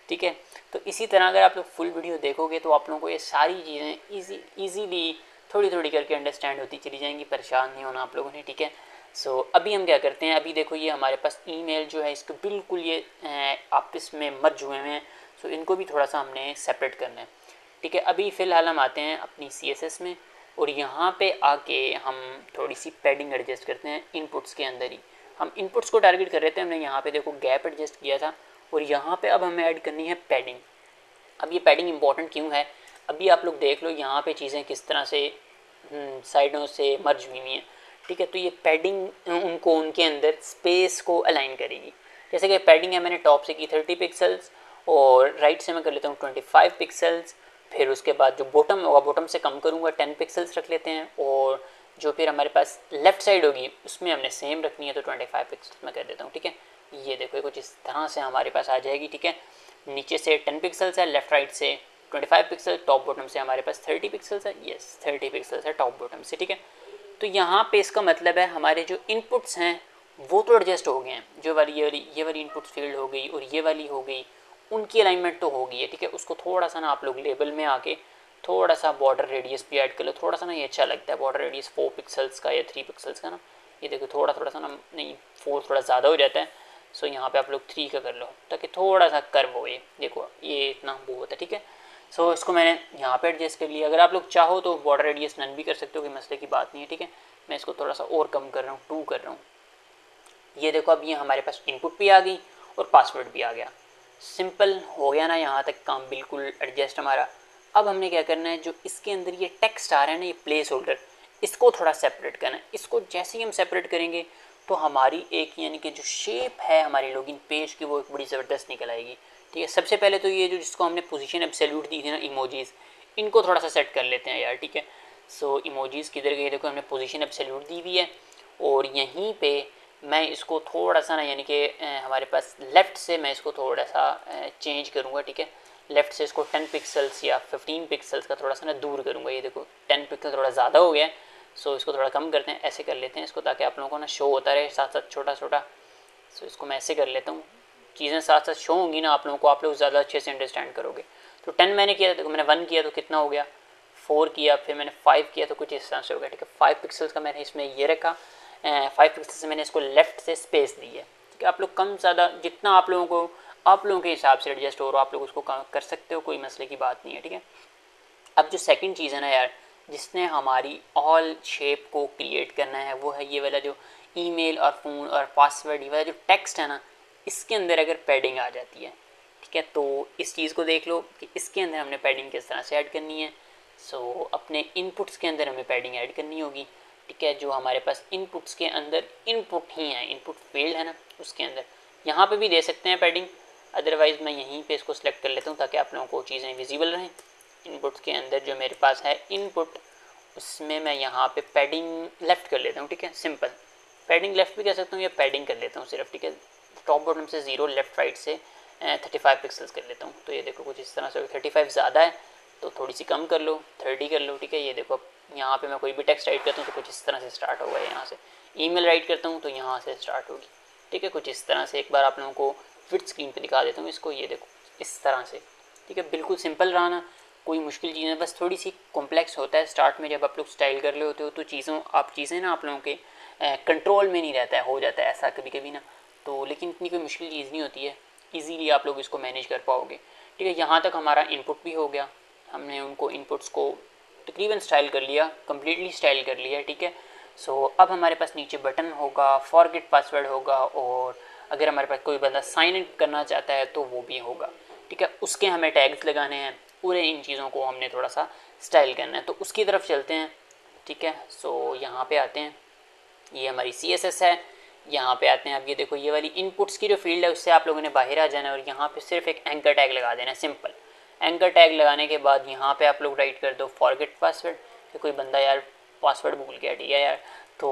ठीक है। तो इसी तरह अगर आप लोग फुल वीडियो देखोगे तो आप लोगों को ये सारी चीज़ें ईजीली थोड़ी थोड़ी करके अंडरस्टैंड होती चली जाएंगी, परेशान नहीं होना आप लोगों ने, ठीक है। सो अभी हम क्या करते हैं, अभी देखो ये हमारे पास ईमेल जो है इसको बिल्कुल ये आपस में मर्ज हुए हैं, सो इनको भी थोड़ा सा हमने सेपरेट करना है, ठीक है। अभी फ़िलहाल हम आते हैं अपनी CSS में और यहाँ पे आके हम थोड़ी सी पैडिंग एडजस्ट करते हैं इनपुट्स के अंदर ही। हम इनपुट्स को टारगेट कर रहे थे, हमने यहाँ पे देखो गैप एडजस्ट किया था और यहाँ पे अब हमें ऐड करनी है पैडिंग। अब ये पैडिंग इंपॉर्टेंट क्यों है, अभी आप लोग देख लो यहाँ पे चीज़ें किस तरह से साइडों से मर्ज हुई हैं, ठीक है। तो ये पैडिंग उनको उनके अंदर स्पेस को अलाइन करेगी। जैसे कि पैडिंग है मैंने टॉप से की 30 पिक्सल्स और राइट से मैं कर लेता हूँ 25 पिक्सल्स, फिर उसके बाद जो बॉटम होगा बॉटम से कम करूँगा 10 पिक्सल्स रख लेते हैं, और जो फिर हमारे पास लेफ़्ट साइड होगी उसमें हमने सेम रखनी है तो 25 पिक्सल्स मैं कर देता हूँ, ठीक है। ये देखो कुछ इस तरह से हमारे पास आ जाएगी, ठीक है। नीचे से 10 पिक्सल्स है, लेफ्ट राइट से 25 पिक्सल, टॉप बॉटम से हमारे पास 30 पिक्सल्स है, यस 30 पिक्सल्स है टॉप बॉटम से, ठीक है। तो यहाँ पे इसका मतलब है हमारे जो इनपुट्स हैं वो तो एडजस्ट हो गए हैं, जो वाली ये वाली इनपुट फील्ड हो गई और ये वाली हो गई, उनकी अलाइनमेंट तो हो गई है, ठीक है। उसको थोड़ा सा ना आप लोग लेबल में आके थोड़ा सा बॉर्डर रेडियस भी ऐड कर लो, थोड़ा सा ना ये अच्छा लगता है बॉर्डर रेडियस 4 पिक्सल्स का या 3 पिक्सल्स का ना, ये देखो थोड़ा सा ना, नहीं 4 थोड़ा ज़्यादा हो जाता है, सो यहाँ पे आप लोग 3 का कर लो ताकि थोड़ा सा कर्व हो, ये देखो ये इतना बहुत है, ठीक है। सो इसको मैंने यहाँ पे एडजस्ट कर लिया। अगर आप लोग चाहो तो बॉर्डर रेडियस नन भी कर सकते हो, कोई मसले की बात नहीं है, ठीक है। मैं इसको थोड़ा सा और कम कर रहा हूँ, 2 कर रहा हूँ। ये देखो अब ये हमारे पास इनपुट भी आ गई और पासवर्ड भी आ गया, सिंपल हो गया ना यहाँ तक काम, बिल्कुल एडजस्ट हमारा। अब हमने क्या करना है, जो इसके अंदर ये टेक्स्ट आ रहा है ना, ये प्लेस होल्डर, इसको थोड़ा सेपरेट करना है। इसको जैसे ही हम सेपरेट करेंगे तो हमारी एक यानी कि जो शेप है हमारी लॉगिन पेज की वो एक बड़ी ज़बरदस्त निकल आएगी, ठीक है। सबसे पहले तो ये जो जिसको हमने पोजीशन एब्सोल्यूट दी थी ना, इमोजीज़, इनको थोड़ा सा सेट कर लेते हैं यार, ठीक है। सो इमोजीज़ किधर गए, देखो हमने पोजीशन एब्सोल्यूट दी हुई है और यहीं पे मैं इसको थोड़ा सा ना यानी कि हमारे पास लेफ़्ट से मैं इसको थोड़ा सा चेंज करूँगा, ठीक है। लेफ़्ट से इसको 10 पिक्सल्स या 15 पिक्सल्स का थोड़ा सा ना दूर करूँगा, ये देखो 10 पिक्सल थोड़ा ज़्यादा हो गया है, सो इसको थोड़ा कम करते हैं, ऐसे कर लेते हैं इसको ताकि आप लोगों को ना शो होता रहे साथ साथ छोटा छोटा। सो इसको मैं ऐसे कर लेता हूँ, चीज़ें साथ साथ शो होंगी ना आप लोगों को, आप लोग ज़्यादा अच्छे से अंडरस्टैंड करोगे। तो 10 मैंने किया, तो मैंने 1 किया तो कितना हो गया 4 किया, फिर मैंने 5 किया तो कुछ इस तरह से हो गया, ठीक है। 5 पिक्सल्स का मैंने इसमें ये रखा, 5 पिक्सल से मैंने इसको लेफ़्ट से स्पेस दी है, ठीक है। आप लोग कम ज़्यादा जितना आप लोगों के हिसाब से एडजस्ट हो रहा आप लोग उसको कर सकते हो, कोई मसले की बात नहीं है, ठीक है। अब जो सेकंड चीज़ है ना यार, जिसने हमारी ऑल शेप को क्रिएट करना है, वो है ये वाला जो ईमेल और फ़ोन और पासवर्ड, ये वाला जो टेक्स्ट है ना, इसके अंदर अगर पैडिंग आ जाती है, ठीक है, तो इस चीज़ को देख लो कि इसके अंदर हमने पैडिंग किस तरह से ऐड करनी है। सो अपने इनपुट्स के अंदर हमें पैडिंग ऐड करनी होगी, ठीक है। जो हमारे पास इनपुट्स के अंदर इनपुट ही है, इनपुट फील्ड है ना, उसके अंदर यहाँ पे भी दे सकते हैं पैडिंग, अदरवाइज़ मैं यहीं पे इसको सिलेक्ट कर लेता हूँ ताकि आप लोगों को चीज़ें विजिबल रहें। इनपुट्स के अंदर जो मेरे पास है इनपुट, उसमें मैं यहाँ पे पैडिंग लेफ़्ट कर लेता हूँ, ठीक है। सिंपल पैडिंग लेफ़्ट भी कर सकता हूँ या पैडिंग कर लेता हूँ सिर्फ, ठीक है। टॉप बॉटम से 0, लेफ़्ट राइट से 35 पिक्सल्स कर लेता हूँ। तो ये देखो कुछ इस तरह से 35 ज़्यादा है तो थोड़ी सी कम कर लो, 30 कर लो, ठीक है। ये देखो यहाँ पे मैं कोई भी टेक्स्ट राइट करता हूँ तो कुछ इस तरह से स्टार्ट होगा, यहाँ से ईमेल राइट करता हूँ तो यहाँ से स्टार्ट होगी, ठीक है। कुछ इस तरह से एक बार आप लोगों को फिट स्क्रीन पे दिखा देता हूँ इसको, ये देखो इस तरह से, ठीक है। बिल्कुल सिंपल रहा ना, कोई मुश्किल चीज़ है, बस थोड़ी सी कॉम्प्लेक्स होता है स्टार्ट में जब आप लोग स्टाइल कर रहे होते हो तो चीज़ें ना आप लोगों के कंट्रोल में नहीं रहता है, हो जाता है ऐसा कभी कभी ना, तो लेकिन इतनी कोई मुश्किल चीज़ नहीं होती है, ईजीली आप लोग इसको मैनेज कर पाओगे, ठीक है। यहाँ तक हमारा इनपुट भी हो गया, हमने उनको इनपुट्स को तकरीबन स्टाइल कर लिया, कम्प्लीटली स्टाइल कर लिया, ठीक है। सो अब हमारे पास नीचे बटन होगा, फॉरगेट पासवर्ड होगा, और अगर हमारे पास कोई बंदा साइन इन करना चाहता है तो वो भी होगा, ठीक है। उसके हमें टैग्स लगाने हैं, पूरे इन चीज़ों को हमने थोड़ा सा स्टाइल करना है, तो उसकी तरफ चलते हैं, ठीक है। सो यहाँ पे आते हैं, ये हमारी CSS है, यहाँ पे आते हैं। अब ये देखो ये वाली इनपुट्स की जो फील्ड है उससे आप लोगों ने बाहर आ जाना है और यहाँ पे सिर्फ एक एंकर टैग लगा देना है, सिंपल। एंकर टैग लगाने के बाद यहाँ पे आप लोग राइट कर दो फॉरगेट पासवर्ड, कि कोई बंदा यार पासवर्ड भूल गया, ठीक है यार, तो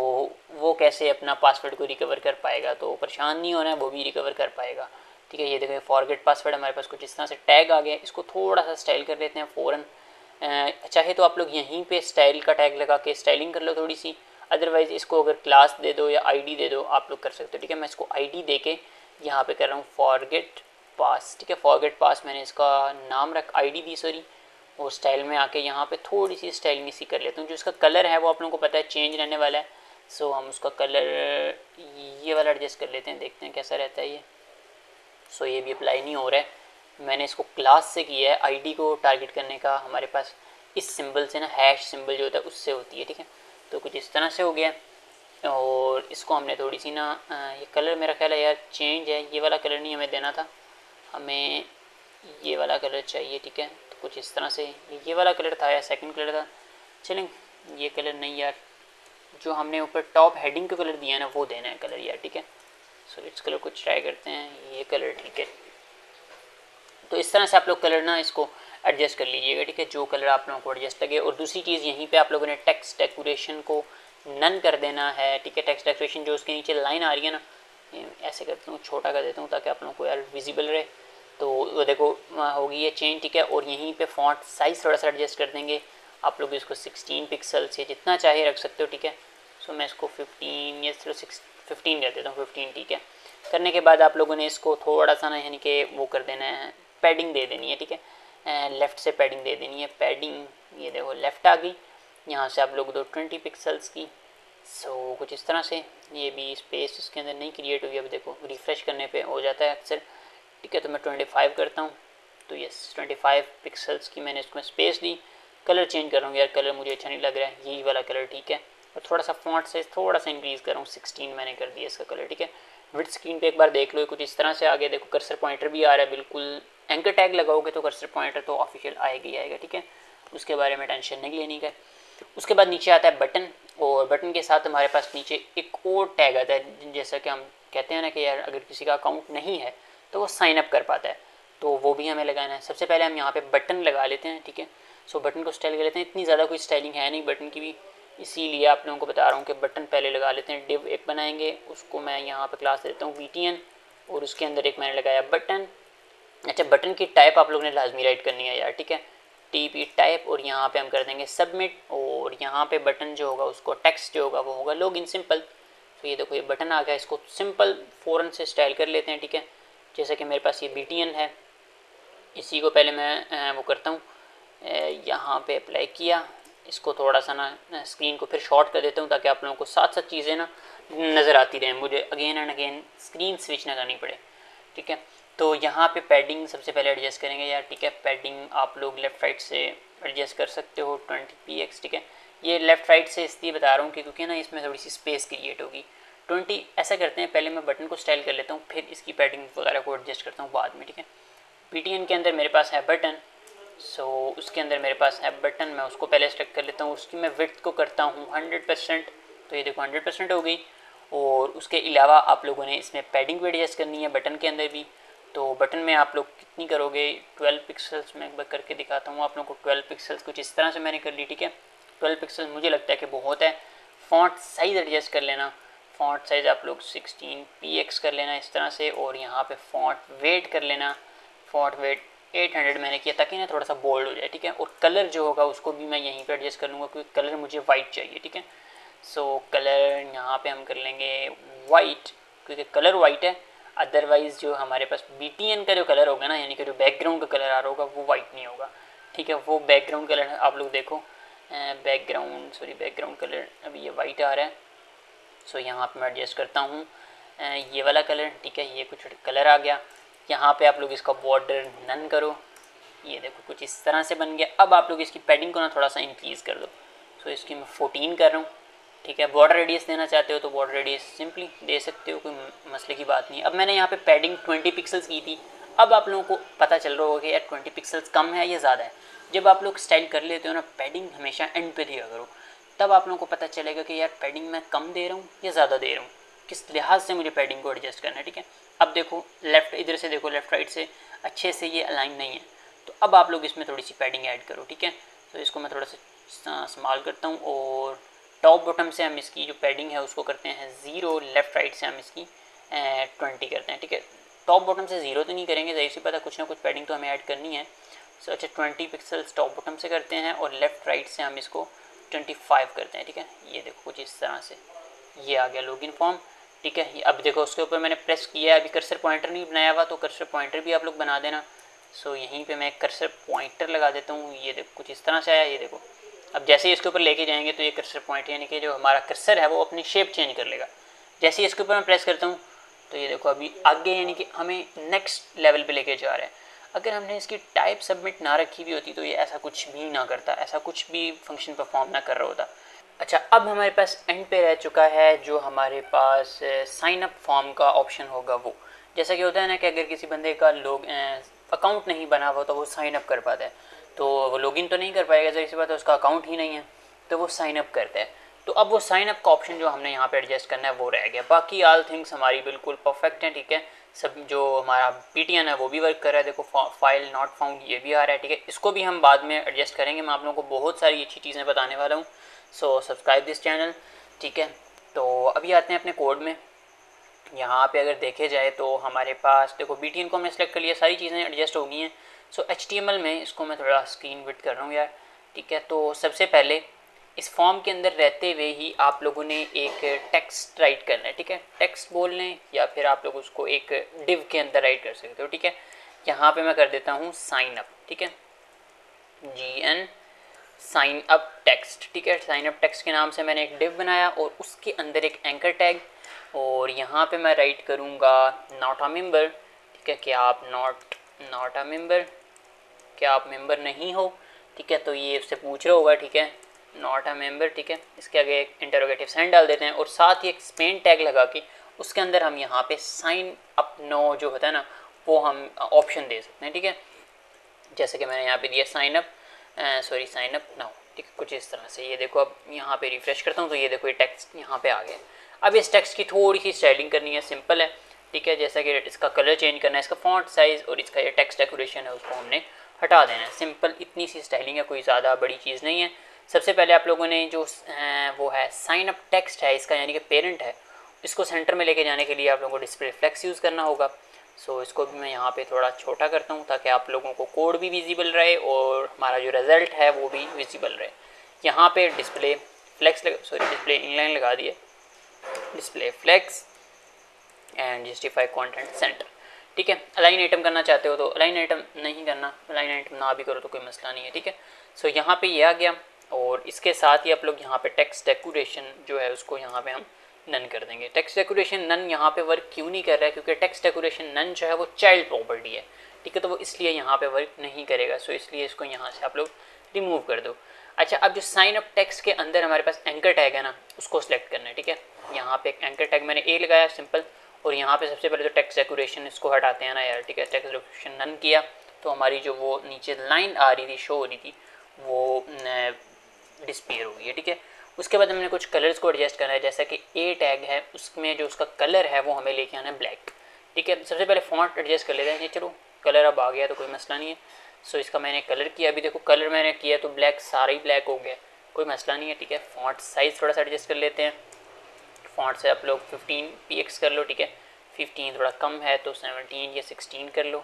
वो कैसे अपना पासवर्ड को रिकवर कर पाएगा, तो परेशान नहीं होना है, वो भी रिकवर कर पाएगा, ठीक है। ये देखो फॉरगेट पासवर्ड हमारे पास कुछ इस तरह से टैग आ गया, इसको थोड़ा सा स्टाइल कर लेते हैं फ़ौरन। चाहे तो आप लोग यहीं पे स्टाइल का टैग लगा के स्टाइलिंग कर लो थोड़ी सी, अदरवाइज़ इसको अगर क्लास दे दो या आईडी दे दो आप लोग कर सकते हो, ठीक है। मैं इसको आईडी दे के यहाँ पे कर रहा हूँ फॉरगेट पास, ठीक है, फॉरगेट पास मैंने इसका नाम रख आईडी दी सॉरी। और स्टाइल में आके यहाँ पे थोड़ी सी स्टाइलिंग इसी कर लेता हूँ। जो इसका कलर है वो आप लोगों को पता है चेंज रहने वाला है, सो हम उसका कलर ये वाला एडजस्ट कर लेते हैं, देखते हैं कैसा रहता है ये। सो ये भी अप्लाई नहीं हो रहा है। मैंने इसको क्लास से किया है, आईडी को टारगेट करने का हमारे पास इस सिंबल से ना, हैश सिंबल जो होता है उससे होती है, ठीक है। तो कुछ इस तरह से हो गया। और इसको हमने थोड़ी सी ना ये कलर मेरा ख्याल है यार चेंज है, ये वाला कलर नहीं हमें देना था, हमें ये वाला कलर चाहिए, ठीक है। तो कुछ इस तरह से ये वाला कलर था या सेकंड कलर था, चलें ये कलर नहीं यार, जो हमने ऊपर टॉप हेडिंग का कलर दिया है ना वो देना है कलर यार, ठीक है। सो इस कलर को ट्राई करते हैं, ये कलर ठीक है। तो इस तरह से आप लोग कलर ना इसको एडजस्ट कर लीजिएगा, ठीक है, जो कलर आप लोगों को एडजस्ट लगे। और दूसरी चीज़ यहीं पे आप लोगों ने टेक्स्ट डेकोरेशन को नन कर देना है, ठीक है। टेक्स्ट डेकोरेशन जो उसके नीचे लाइन आ रही है ना, ऐसे करता हूँ, छोटा कर देता हूँ ताकि आप लोगों को यार विजिबल रहे। तो वो देखो होगी ये चेंज, ठीक है। और यहीं पे फॉन्ट साइज़ थोड़ा सा एडजस्ट कर देंगे, आप लोग इसको 16 पिक्सल से जितना चाहे रख सकते हो, ठीक है। सो मैं इसको 15 या चलो 15 कर देता हूँ, 15 ठीक है। करने के बाद आप लोगों ने इसको थोड़ा सा ना यानी कि वो कर देना है, पैडिंग दे देनी है, ठीक है। लेफ़्ट से पैडिंग दे देनी है, पैडिंग ये देखो लेफ़्ट आ गई, यहाँ से आप लोग दो 20 पिक्सल्स की। सो कुछ इस तरह से ये भी स्पेस इसके अंदर नहीं क्रिएट हुई, अब देखो रिफ़्रेश करने पे हो जाता है अक्सर, ठीक है। तो मैं 25 करता हूँ, तो यस 25 पिक्सल्स की मैंने इसको स्पेस दी। कलर चेंज कर रहा हूँ यार, कलर मुझे अच्छा नहीं लग रहा है, यही वाला कलर ठीक है। और थोड़ा सा फॉन्ट साइज थोड़ा सा इंक्रीज़ कर रहा हूँ, 16 मैंने कर दिया इसका कलर, ठीक है। विड स्क्रीन पे एक बार देख लो, कुछ इस तरह से आगे देखो कर्सर पॉइंटर भी आ रहा है, बिल्कुल एंकर टैग लगाओगे तो कर्सर पॉइंटर तो ऑफिशियल आएगा ही आएगा, ठीक है। उसके बारे में टेंशन नहीं लेनी का। उसके बाद नीचे आता है बटन, और बटन के साथ हमारे पास नीचे एक और टैग आता है, जैसा कि हम कहते हैं ना कि यार अगर किसी का अकाउंट नहीं है तो वो साइन अप कर पाता है, तो वो भी हमें लगाना है। सबसे पहले हम यहाँ पे बटन लगा लेते हैं, ठीक है। सो बटन को स्टाइल कर लेते हैं, इतनी ज़्यादा कोई स्टाइलिंग है नहीं बटन की भी, इसीलिए आप लोगों को बता रहा हूँ कि बटन पहले लगा लेते हैं। डिव एक बनाएंगे, उसको मैं यहाँ पे क्लास देता हूँ VTN, और उसके अंदर एक मैंने लगाया बटन। अच्छा, बटन की टाइप आप लोगों ने लाजमी राइट करनी है यार, ठीक है, TP टाइप। और यहाँ पे हम कर देंगे सबमिट, और यहाँ पे बटन जो होगा उसको टेक्स्ट जो होगा वो होगा लॉगिन सिंपल। तो ये देखो ये बटन आ गया, इसको सिंपल फ़ौरन से स्टाइल कर लेते हैं, ठीक है। जैसे कि मेरे पास ये VTN है, इसी को पहले मैं वो करता हूँ, यहाँ पे अप्लाई किया, इसको थोड़ा सा ना स्क्रीन को फिर शॉर्ट कर देता हूँ ताकि आप लोगों को साथ साथ चीज़ें ना नज़र आती रहें, मुझे again and again screen switch ना करनी पड़े, ठीक है। तो यहाँ पे पैडिंग सबसे पहले एडजस्ट करेंगे यार, ठीक है। पैडिंग आप लोग लेफ़्ट राइट से एडजस्ट कर सकते हो 20px, ठीक है। ये लेफ़्ट राइट से इसलिए बता रहा हूँ कि क्योंकि ना इसमें थोड़ी सी स्पेस क्रिएट होगी। 20 ऐसा करते हैं, पहले मैं बटन को स्टाइल कर लेता हूँ, फिर इसकी पैडिंग वगैरह को एडजस्ट करता हूँ बाद में, ठीक है। VTN के अंदर मेरे पास है बटन, सो उसके अंदर मेरे पास है बटन, मैं उसको पहले सेलेक्ट कर लेता हूँ, उसकी मैं विड्थ को करता हूँ 100%, तो ये देखो 100% हो गई। और उसके अलावा आप लोगों ने इसमें पैडिंग भी एडजस्ट करनी है बटन के अंदर भी। तो बटन में आप लोग कितनी करोगे, 12 पिक्सल्स में एक बार करके दिखाता हूँ आप लोगों को। 12 पिक्सल्स कुछ इस तरह से मैंने कर ली, ठीक है। 12 पिक्सल मुझे लगता है कि बहुत है। फॉन्ट साइज़ एडजस्ट कर लेना, फॉन्ट साइज़ आप लोग 16px कर लेना इस तरह से, और यहाँ पे फॉन्ट वेट कर लेना, फॉन्ट वेट 800 मैंने किया ताकि ना थोड़ा सा बोल्ड हो जाए, ठीक है। और कलर जो होगा उसको भी मैं यहीं पे एडजस्ट कर लूँगा क्योंकि कलर मुझे वाइट चाहिए, ठीक है। सो कलर यहाँ पे हम कर लेंगे वाइट, क्योंकि कलर वाइट है। अदरवाइज़ जो हमारे पास VTN का जो कलर होगा ना, यानी कि जो बैकग्राउंड का कलर आ रहा होगा वो वाइट नहीं होगा, ठीक है। वो बैकग्राउंड कलर आप लोग देखो, बैकग्राउंड कलर अभी ये वाइट आ रहा है। सो यहाँ पे मैं एडजस्ट करता हूँ ये वाला कलर, ठीक है। ये कुछ कलर आ गया। यहाँ पे आप लोग इसका बॉर्डर नन करो, ये देखो कुछ इस तरह से बन गया। अब आप लोग इसकी पैडिंग को ना थोड़ा सा इंक्रीज़ कर दो, सो इसकी मैं 14 कर रहा हूँ, ठीक है। बॉर्डर रेडियस देना चाहते हो तो बॉर्डर रेडियस सिंपली दे सकते हो, कोई मसले की बात नहीं है। अब मैंने यहाँ पे पैडिंग 20 पिक्सल्स की थी, अब आप लोगों को पता चल रहा होगा कि यार 20 पिक्सल्स कम है या ज़्यादा है। जब आप लोग स्टाइल कर लेते हो ना, पैडिंग हमेशा एंड पे दिया करो, तब आप लोगों को पता चलेगा कि यार पैडिंग मैं कम दे रहा हूँ या ज़्यादा दे रहा हूँ, किस लिहाज से मुझे पैडिंग को एडजस्ट करना है, ठीक है। अब देखो लेफ़्ट, इधर से देखो लेफ़्ट राइट से अच्छे से ये अलाइन नहीं है, तो अब आप लोग इसमें थोड़ी सी पैडिंग ऐड करो, ठीक है। तो इसको मैं थोड़ा सा स्मॉल करता हूँ, और टॉप बॉटम से हम इसकी जो पैडिंग है उसको करते हैं 0, लेफ़्ट राइट से हम इसकी 20 करते हैं, ठीक है। टॉप बॉटम से 0 तो नहीं करेंगे, ज़ाहिर सी बात है कुछ ना कुछ पैडिंग तो हमें ऐड करनी है। सो अच्छा 20 पिक्सल्स टॉप बॉटम से करते हैं, और लेफ़्ट राइट से हम इसको 25 करते हैं, ठीक है। ये देखो कुछ इस तरह से ये आ गया लॉगिन फॉर्म। ठीक है। अब देखो उसके ऊपर मैंने प्रेस किया है, अभी कर्सर पॉइंटर नहीं बनाया हुआ, तो कर्सर पॉइंटर भी आप लोग बना देना। सो यहीं पे मैं कर्सर पॉइंटर लगा देता हूँ। ये देखो कुछ इस तरह से आया, ये देखो। अब जैसे ही इसके ऊपर लेके जाएंगे तो ये कर्सर पॉइंट यानी कि जो हमारा कर्सर है वो अपनी शेप चेंज कर लेगा। जैसे ही इसके ऊपर मैं प्रेस करता हूँ तो ये देखो अभी आगे यानी कि हमें नेक्स्ट लेवल पे लेके जा रहा है। अगर हमने इसकी टाइप सबमिट ना रखी भी होती तो ये ऐसा कुछ भी ना करता, ऐसा कुछ भी फंक्शन परफॉर्म ना कर रहा होता। अच्छा, अब हमारे पास एंड पे रह चुका है जो हमारे पास साइन अप फॉर्म का ऑप्शन होगा वो। जैसा कि होता है ना कि अगर किसी बंदे का लोग अकाउंट नहीं बना हुआ तो वो साइन अप कर पाता है, तो वो लॉगिन तो नहीं कर पाएगा, जैसे इसी बात है उसका अकाउंट ही नहीं है, तो वो साइन अप करता है। तो अब वो साइन अप का ऑप्शन जो हमने यहाँ पे एडजस्ट करना है वो रह गया। बाकी ऑल थिंग्स हमारी बिल्कुल परफेक्ट है, ठीक है। सब जो हमारा PTN है वो भी वर्क कर रहा है, देखो फाइल नॉट फाउंड ये भी आ रहा है, ठीक है। इसको भी हम बाद में एडजस्ट करेंगे, मैं आप लोगों को बहुत सारी अच्छी चीज़ें बताने वाला हूँ। सो सब्सक्राइब दिस चैनल, ठीक है। तो अभी आते हैं अपने कोड में। यहाँ पे अगर देखे जाए तो हमारे पास देखो BTN को हमने सेलेक्ट कर लिया, सारी चीज़ें एडजस्ट हो गई हैं। सो HTML में इसको मैं थोड़ा स्क्रीन विड्थ कर रहा हूँ यार, ठीक है। तो सबसे पहले इस फॉर्म के अंदर रहते हुए ही आप लोगों ने एक टेक्स्ट राइट करना है, ठीक है। टेक्स्ट बोल लें या फिर आप लोग उसको एक डिव के अंदर राइट कर सकते हो, ठीक है। यहाँ पे मैं कर देता हूँ साइन अप, ठीक है, GN साइन अप टेक्स्ट, ठीक है। साइन अप टेक्स्ट के नाम से मैंने एक डिव बनाया और उसके अंदर एक एंकर टैग, और यहाँ पे मैं राइट करूँगा नॉट अ मेंबर, ठीक है। कि आप नॉट अ मेंबर, क्या आप मेंबर नहीं हो, ठीक है। तो ये उससे पूछ रहा होगा, ठीक है, नॉट अ मेंबर, ठीक है। इसके आगे एक इंटरोगेटिव साइन डाल देते हैं और साथ ही एक स्पेन टैग लगा के उसके अंदर हम यहाँ पे साइन अप नो जो होता है ना वो हम ऑप्शन दे सकते हैं, ठीक है। जैसे कि मैंने यहाँ पे दिया साइन अप नाउ, ठीक है, कुछ इस तरह से। ये देखो अब यहाँ पे रिफ्रेश करता हूँ तो ये देखो ये टेक्स्ट यहाँ पे आ गया। अब इस टेक्स्ट की थोड़ी सी स्टाइलिंग करनी है, सिंपल है, ठीक है। जैसा कि इसका कलर चेंज करना है, इसका फॉन्ट साइज़ और इसका ये टेक्स्ट डेकोरेशन है उसको हमने हटा देना है। सिंपल इतनी सी स्टाइलिंग है, कोई ज़्यादा बड़ी चीज़ नहीं है। सबसे पहले आप लोगों ने जो वो है साइन अप टेक्स्ट है इसका यानी कि पेरेंट है, इसको सेंटर में लेके जाने के लिए आप लोगों को डिस्प्ले फ्लेक्स यूज़ करना होगा। सो इसको भी मैं यहाँ पे थोड़ा छोटा करता हूँ ताकि आप लोगों को कोड भी विजिबल रहे और हमारा जो रिज़ल्ट है वो भी विजिबल रहे। यहाँ पे डिस्प्ले फ्लेक्स डिस्प्ले इनलाइन लगा दिए, display flex and justify content center, ठीक है। अलाइन आइटम करना चाहते हो तो अलाइन आइटम नहीं करना, अलाइन आइटम ना भी करो तो कोई मसला नहीं है, ठीक है। सो यहाँ पे ये आ गया और इसके साथ ही आप लोग यहाँ पे टेक्स्ट डेकोरेशन जो है उसको यहाँ पे हम नन कर देंगे। टेक्स्ट डेकोरेशन नन यहाँ पे वर्क क्यों नहीं कर रहा है, क्योंकि टेक्स्ट डेकोरेशन नन जो है वो चाइल्ड प्रॉपर्टी है, ठीक है। तो वो इसलिए यहाँ पे वर्क नहीं करेगा, सो इसलिए इसको यहाँ से आप लोग रिमूव कर दो। अच्छा, अब जो साइन अप टेक्स्ट के अंदर हमारे पास एंकर टैग है ना उसको सिलेक्ट करना है, ठीक है। यहाँ पे एक एंकर टैग मैंने ए लगाया सिंपल, और यहाँ पे सबसे पहले तो टेक्स्ट डेकोरेशन इसको हटाते हैं ना यार, ठीक है। टेक्स्ट डेकोरेशन नन किया तो हमारी जो वो नीचे लाइन आ रही थी शो हो रही थी वो डिस्पेयर हो गई है, ठीक है। उसके बाद हमने कुछ कलर्स को एडजस्ट करना है, जैसा कि ए टैग है उसमें जो उसका कलर है वो हमें लेके आना है ब्लैक, ठीक है। सबसे पहले फॉन्ट एडजस्ट कर लेते हैं, चलो कलर अब आ गया तो कोई मसला नहीं है। सो इसका मैंने कलर किया, अभी देखो कलर मैंने किया तो ब्लैक सारा ही ब्लैक हो गया, कोई मसला नहीं है, ठीक है। फॉन्ट साइज़ थोड़ा सा एडजस्ट कर लेते हैं, फॉन्ट से आप लोग 15px कर लो, ठीक है। 15 थोड़ा कम है तो 17 या 16 कर लो।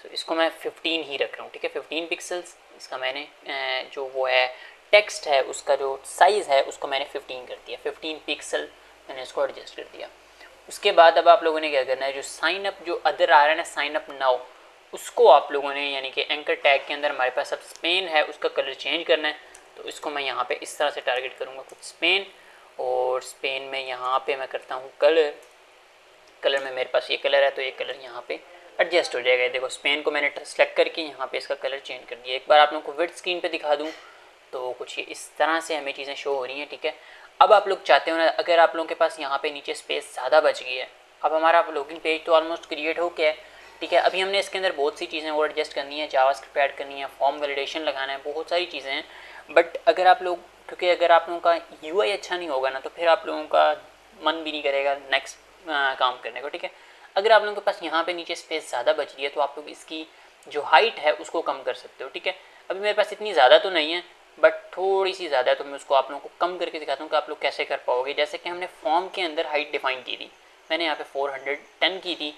सो इसको मैं 15 ही रख रहा हूँ, ठीक है, 15 पिक्सल्स। इसका मैंने जो वो है टेक्स्ट है उसका जो साइज़ है उसको मैंने 15 कर दिया, 15 पिक्सल मैंने इसको एडजस्ट कर दिया। उसके बाद अब आप लोगों ने क्या करना है, जो साइन अप जो अदर आ रहा है ना साइन अप नाउ, उसको आप लोगों ने यानी कि एंकर टैग के अंदर हमारे पास अब स्पेन है उसका कलर चेंज करना है। तो इसको मैं यहाँ पे इस तरह से टारगेट करूँगा कुछ स्पेन, और स्पेन में यहाँ पे मैं करता हूँ कलर में मेरे पास ये कलर है तो ये कलर यहाँ पे एडजस्ट हो जाएगा। देखो स्पेन को मैंने सेलेक्ट करके यहाँ पे इसका कलर चेंज कर दिया। एक बार आप लोगों को विड्थ स्क्रीन पे दिखा दूँ तो कुछ ये इस तरह से हमें चीज़ें शो हो रही हैं, ठीक है। अब आप लोग चाहते हो ना, अगर आप लोगों के पास यहाँ पे नीचे स्पेस ज़्यादा बच गई है, अब हमारा लॉगिन पेज तो ऑलमोस्ट क्रिएट हो गया है, ठीक है। अभी हमने इसके अंदर बहुत सी चीज़ें और एडजस्ट करनी है, जावास्क्रिप्ट ऐड करनी है, फॉर्म वैलिडेशन लगाना है, बहुत सारी चीज़ें हैं। बट अगर आप लोग, क्योंकि अगर आप लोगों का UI अच्छा नहीं होगा ना तो फिर आप लोगों का मन भी नहीं करेगा नेक्स्ट काम करने को, ठीक है। अगर आप लोगों के पास यहाँ पे नीचे स्पेस ज़्यादा बच रही है तो आप लोग इसकी जो हाइट है उसको कम कर सकते हो, ठीक है। अभी मेरे पास इतनी ज़्यादा तो नहीं है बट थोड़ी सी ज़्यादा है, तो मैं उसको आप लोगों को कम करके दिखाता हूँ कि आप लोग कैसे कर पाओगे। जैसे कि हमने फॉर्म के अंदर हाइट डिफाइन की थी, मैंने यहाँ पे 410 की थी,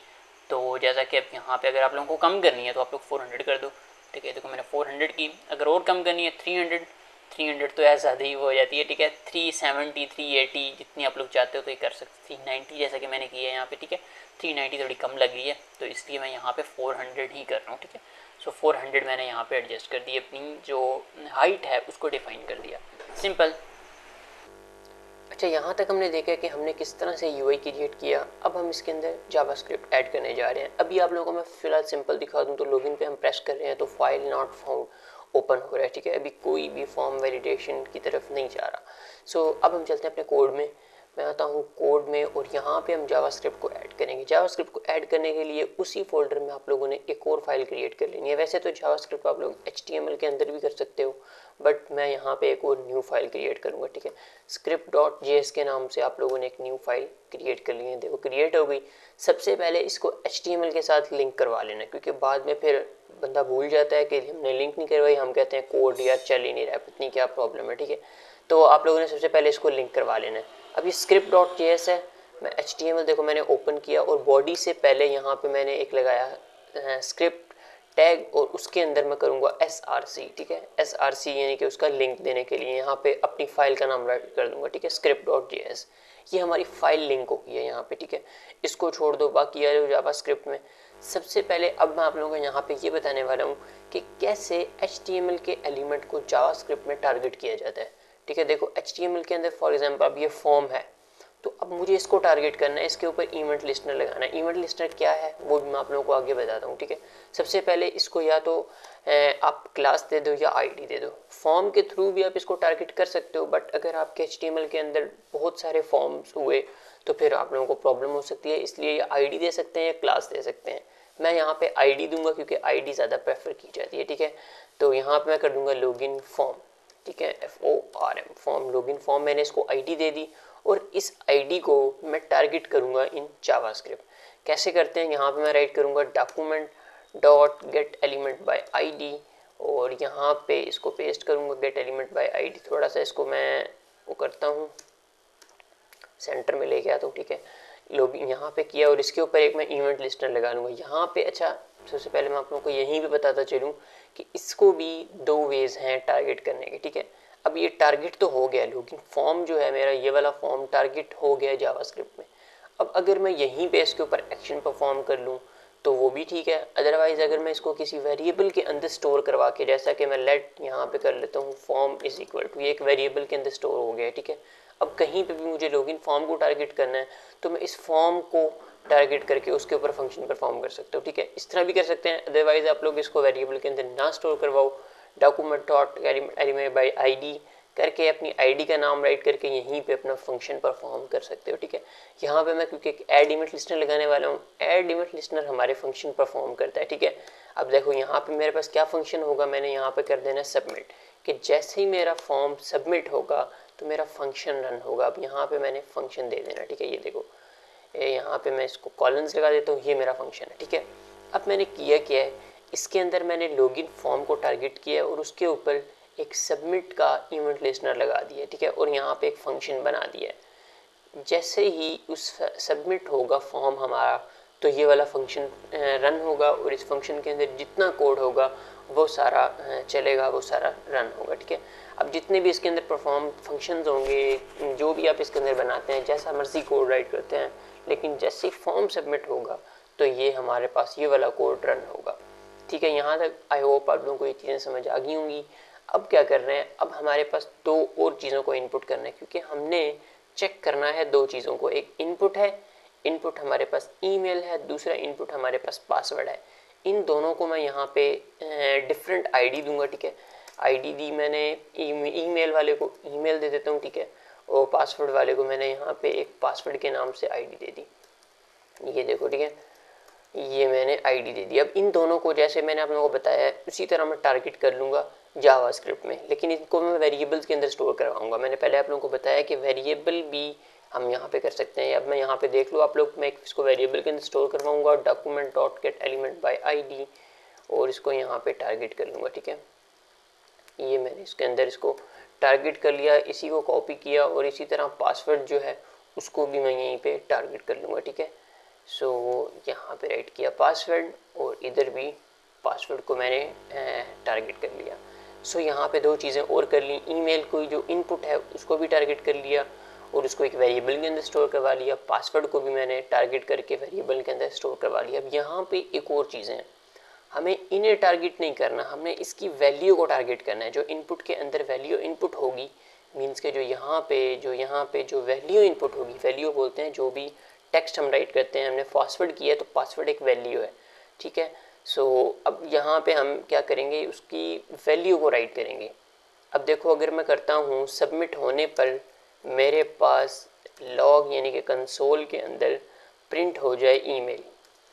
तो जैसा कि अब यहाँ पे अगर आप लोगों को कम करनी है तो आप लोग 400 कर दो, ठीक है। देखो मैंने 400 की, अगर और कम करनी है 300, 300 तो यार ज़्यादा ही हो जाती है, ठीक है। 370 380 जितनी आप लोग चाहते हो तो ये कर सकते। 390 जैसा कि मैंने किया है यहाँ पे, ठीक है। 390 थोड़ी कम लग रही है तो इसलिए मैं यहाँ पे 400 ही कर रहा हूँ, ठीक है। सो 400 मैंने यहाँ पे एडजस्ट कर दी, अपनी जो हाइट है उसको डिफाइन कर दिया, सिंपल। अच्छा, यहाँ तक हमने देखा कि हमने किस तरह से यूआई क्रिएट किया। अब हम इसके अंदर जावास्क्रिप्ट ऐड करने जा रहे हैं। अभी आप लोगों को मैं फिलहाल सिंपल दिखा दूँ तो लॉगिन पे हम प्रेस कर रहे हैं तो फाइल नॉट फाउंड ओपन हो रहा है, ठीक है। अभी कोई भी फॉर्म वैलिडेशन की तरफ नहीं जा रहा। सो अब हम चलते हैं अपने कोड में। मैं आता हूँ कोड में और यहाँ पे हम जावास्क्रिप्ट को ऐड करेंगे। जावास्क्रिप्ट को ऐड करने के लिए उसी फोल्डर में आप लोगों ने एक और फाइल क्रिएट कर लेनी है। वैसे तो जावास्क्रिप्ट को आप लोग HTML के अंदर भी कर सकते हो, बट मैं यहाँ पे एक और न्यू फाइल क्रिएट करूँगा, ठीक है। script.js के नाम से आप लोगों ने एक न्यू फाइल क्रिएट कर ली है। देखो क्रिएट हो गई। सबसे पहले इसको HTML के साथ लिंक करवा लेना, क्योंकि बाद में फिर बंदा भूल जाता है कि हमने लिंक नहीं करवाई, हम कहते हैं कोड यार चल ही नहीं रहा है, पता नहीं क्या प्रॉब्लम है, ठीक है। तो आप लोगों ने सबसे पहले इसको लिंक करवा लेना है। अब ये script.js है, मैं HTML देखो मैंने ओपन किया और बॉडी से पहले यहाँ पे मैंने एक लगाया स्क्रिप्ट टैग और उसके अंदर मैं करूँगा src, ठीक है। src यानी कि उसका लिंक देने के लिए यहाँ पे अपनी फाइल का नाम राइट कर दूंगा, ठीक है, script.js। ये हमारी फाइल लिंक होगी है यहाँ पे, ठीक है। इसको छोड़ दो, बाकी आ जाओ जावास्क्रिप्ट में। सबसे पहले अब मैं आप लोगों को यहाँ पे ये बताने वाला हूँ कि कैसे HTML के एलिमेंट को जावास्क्रिप्ट में टारगेट किया जाता है, ठीक है। देखो HTML के अंदर फॉर एग्जाम्पल अब ये फॉर्म है, तो अब मुझे इसको टारगेट करना है, इसके ऊपर इवेंट लिस्टनर लगाना है। इवेंट लिस्टनर क्या है वो भी मैं आप लोगों को आगे बताता हूँ, ठीक है। सबसे पहले इसको या तो आप क्लास दे दो या आईडी दे दो। फॉर्म के थ्रू भी आप इसको टारगेट कर सकते हो, बट अगर आपके HTML के अंदर बहुत सारे फॉर्म्स हुए तो फिर आप लोगों को प्रॉब्लम हो सकती है, इसलिए या आईडी दे सकते हैं या क्लास दे सकते हैं। मैं यहाँ पे आईडी दूंगा क्योंकि आईडी ज़्यादा प्रेफर की जाती है, ठीक है। तो यहाँ पे मैं कर दूंगा लॉगिन फॉर्म, ठीक है, FORM फॉर्म, लॉगिन फॉर्म। मैंने इसको आईडी दे दी और इस आईडी को मैं टारगेट करूंगा इन जावास्क्रिप्ट। कैसे करते हैं, यहाँ पे मैं राइट करूंगा document dot get element by ID और यहाँ पे इसको पेस्ट करूंगा गेट एलिमेंट बाय आईडी। थोड़ा सा इसको मैं वो करता हूँ, सेंटर में लेके आता हूँ, ठीक है। लोग यहाँ पे किया और इसके ऊपर एक मैं इवेंट लिस्टनर लगा लूँगा यहाँ पे। अच्छा, सबसे पहले मैं आप लोगों को यहीं पे बताता चलूँ कि इसको भी दो वेज हैं टारगेट करने के, ठीक है। अब ये टारगेट तो हो गया, लेकिन फॉर्म जो है मेरा ये वाला फॉर्म टारगेट हो गया जावास्क्रिप्ट में। अब अगर मैं यहीं पे इसके ऊपर एक्शन परफॉर्म कर लूँ तो वो भी ठीक है। अदरवाइज अगर मैं इसको किसी वेरिएबल के अंदर स्टोर करवा के, जैसा कि मैं लेट यहाँ पे कर लेता हूँ फॉर्म इज इक्वल टू, ये एक वेरिएबल के अंदर स्टोर हो गया, ठीक है। अब कहीं पे भी मुझे लॉगिन फॉर्म को टारगेट करना है तो मैं इस फॉर्म को टारगेट करके उसके ऊपर फंक्शन परफॉर्म कर सकते हो, ठीक है। इस तरह भी कर सकते हैं। अदरवाइज आप लोग इसको वेरिएबल के अंदर ना स्टोर करवाओ, document dot element by ID करके अपनी आईडी का नाम राइट करके यहीं पे अपना फंक्शन परफॉर्म कर सकते हो, ठीक है। यहाँ पे मैं क्योंकि ऐड इवेंट लिस्टनर लगाने वाला हूँ, ऐड इवेंट लिस्टनर हमारे फंक्शन परफॉर्म करता है, ठीक है। अब देखो यहाँ पे मेरे पास क्या फंक्शन होगा, मैंने यहाँ पे कर देना सबमिट, कि जैसे ही मेरा फॉर्म सबमिट होगा तो मेरा फंक्शन रन होगा। अब यहाँ पे मैंने फंक्शन दे देना, ठीक है। ये देखो यहाँ पे मैं इसको कॉलम्स लगा देता हूँ, ये मेरा फंक्शन है, ठीक है। अब मैंने किया क्या है, इसके अंदर मैंने लॉगिन फॉर्म को टारगेट किया और उसके ऊपर एक सबमिट का इवेंट लिस्टनर लगा दिया, ठीक है, और यहाँ पे एक फंक्शन बना दिया है। जैसे ही उस सबमिट होगा फॉर्म हमारा तो ये वाला फंक्शन रन होगा और इस फंक्शन के अंदर जितना कोड होगा वो सारा चलेगा, वो सारा रन होगा, ठीक है। अब जितने भी इसके अंदर परफॉर्म फंक्शंस होंगे, जो भी आप इसके अंदर बनाते हैं, जैसा मर्जी कोड राइट करते हैं, लेकिन जैसे फॉर्म सबमिट होगा तो ये हमारे पास ये वाला कोड रन होगा, ठीक है। यहाँ तक आई होप आप लोगों को ये चीज़ें समझ आ गई होंगी। अब क्या कर रहे हैं, अब हमारे पास दो और चीज़ों को इनपुट करना है, क्योंकि हमने चेक करना है दो चीज़ों को। एक इनपुट है, इनपुट हमारे पास ईमेल है, दूसरा इनपुट हमारे पास पासवर्ड है। इन दोनों को मैं यहाँ पे डिफरेंट आईडी दूंगा, ठीक है। आईडी दी मैंने, ईमेल वाले को ईमेल दे देता हूँ, ठीक है, और पासवर्ड वाले को मैंने यहाँ पे एक पासवर्ड के नाम से आईडी दे दी। ये देखो, ठीक है, ये मैंने आईडी दे दी। अब इन दोनों को जैसे मैंने आप लोगों को बताया है उसी तरह मैं टारगेट कर लूँगा जावास्क्रिप्ट में, लेकिन इनको मैं वेरिएबल्स के अंदर स्टोर करवाऊंगा। मैंने पहले आप लोगों को बताया कि वेरिएबल भी हम यहाँ पे कर सकते हैं। अब मैं यहाँ पे देख लो आप लोग, मैं इसको वेरिएबल के अंदर स्टोर करवाऊंगा document dot get element by ID और इसको यहाँ पे टारगेट कर लूँगा, ठीक है। ये मैंने इसके अंदर इसको टारगेट कर लिया, इसी को कॉपी किया और इसी तरह पासवर्ड जो है उसको भी मैं यहीं पे टारगेट कर लूँगा, ठीक है। सो यहाँ पे राइट किया पासवर्ड और इधर भी पासवर्ड को मैंने टारगेट कर लिया। सो यहाँ पे दो चीज़ें और कर ली, ईमेल कोई जो इनपुट है उसको भी टारगेट कर लिया और उसको एक वेरिएबल के अंदर स्टोर करवा लिया, पासवर्ड को भी मैंने टारगेट करके वेरिएबल के अंदर स्टोर करवा लिया। अब यहाँ पे एक और चीज़ें हैं, हमें इन्हें टारगेट नहीं करना, हमने इसकी वैल्यू को टारगेट करना है। जो इनपुट के अंदर वैल्यू इनपुट होगी, मीन्स के जो यहाँ पे जो वैल्यू इनपुट होगी, वैल्यू बोलते हैं जो भी टेक्स्ट हम राइट करते हैं, हमने पासवर्ड किया है तो पासवर्ड एक वैल्यू है, ठीक है। सो अब यहाँ पे हम क्या करेंगे, उसकी वैल्यू को राइट करेंगे। अब देखो अगर मैं करता हूँ सबमिट होने पर मेरे पास लॉग यानी कि कंसोल के अंदर प्रिंट हो जाए ईमेल,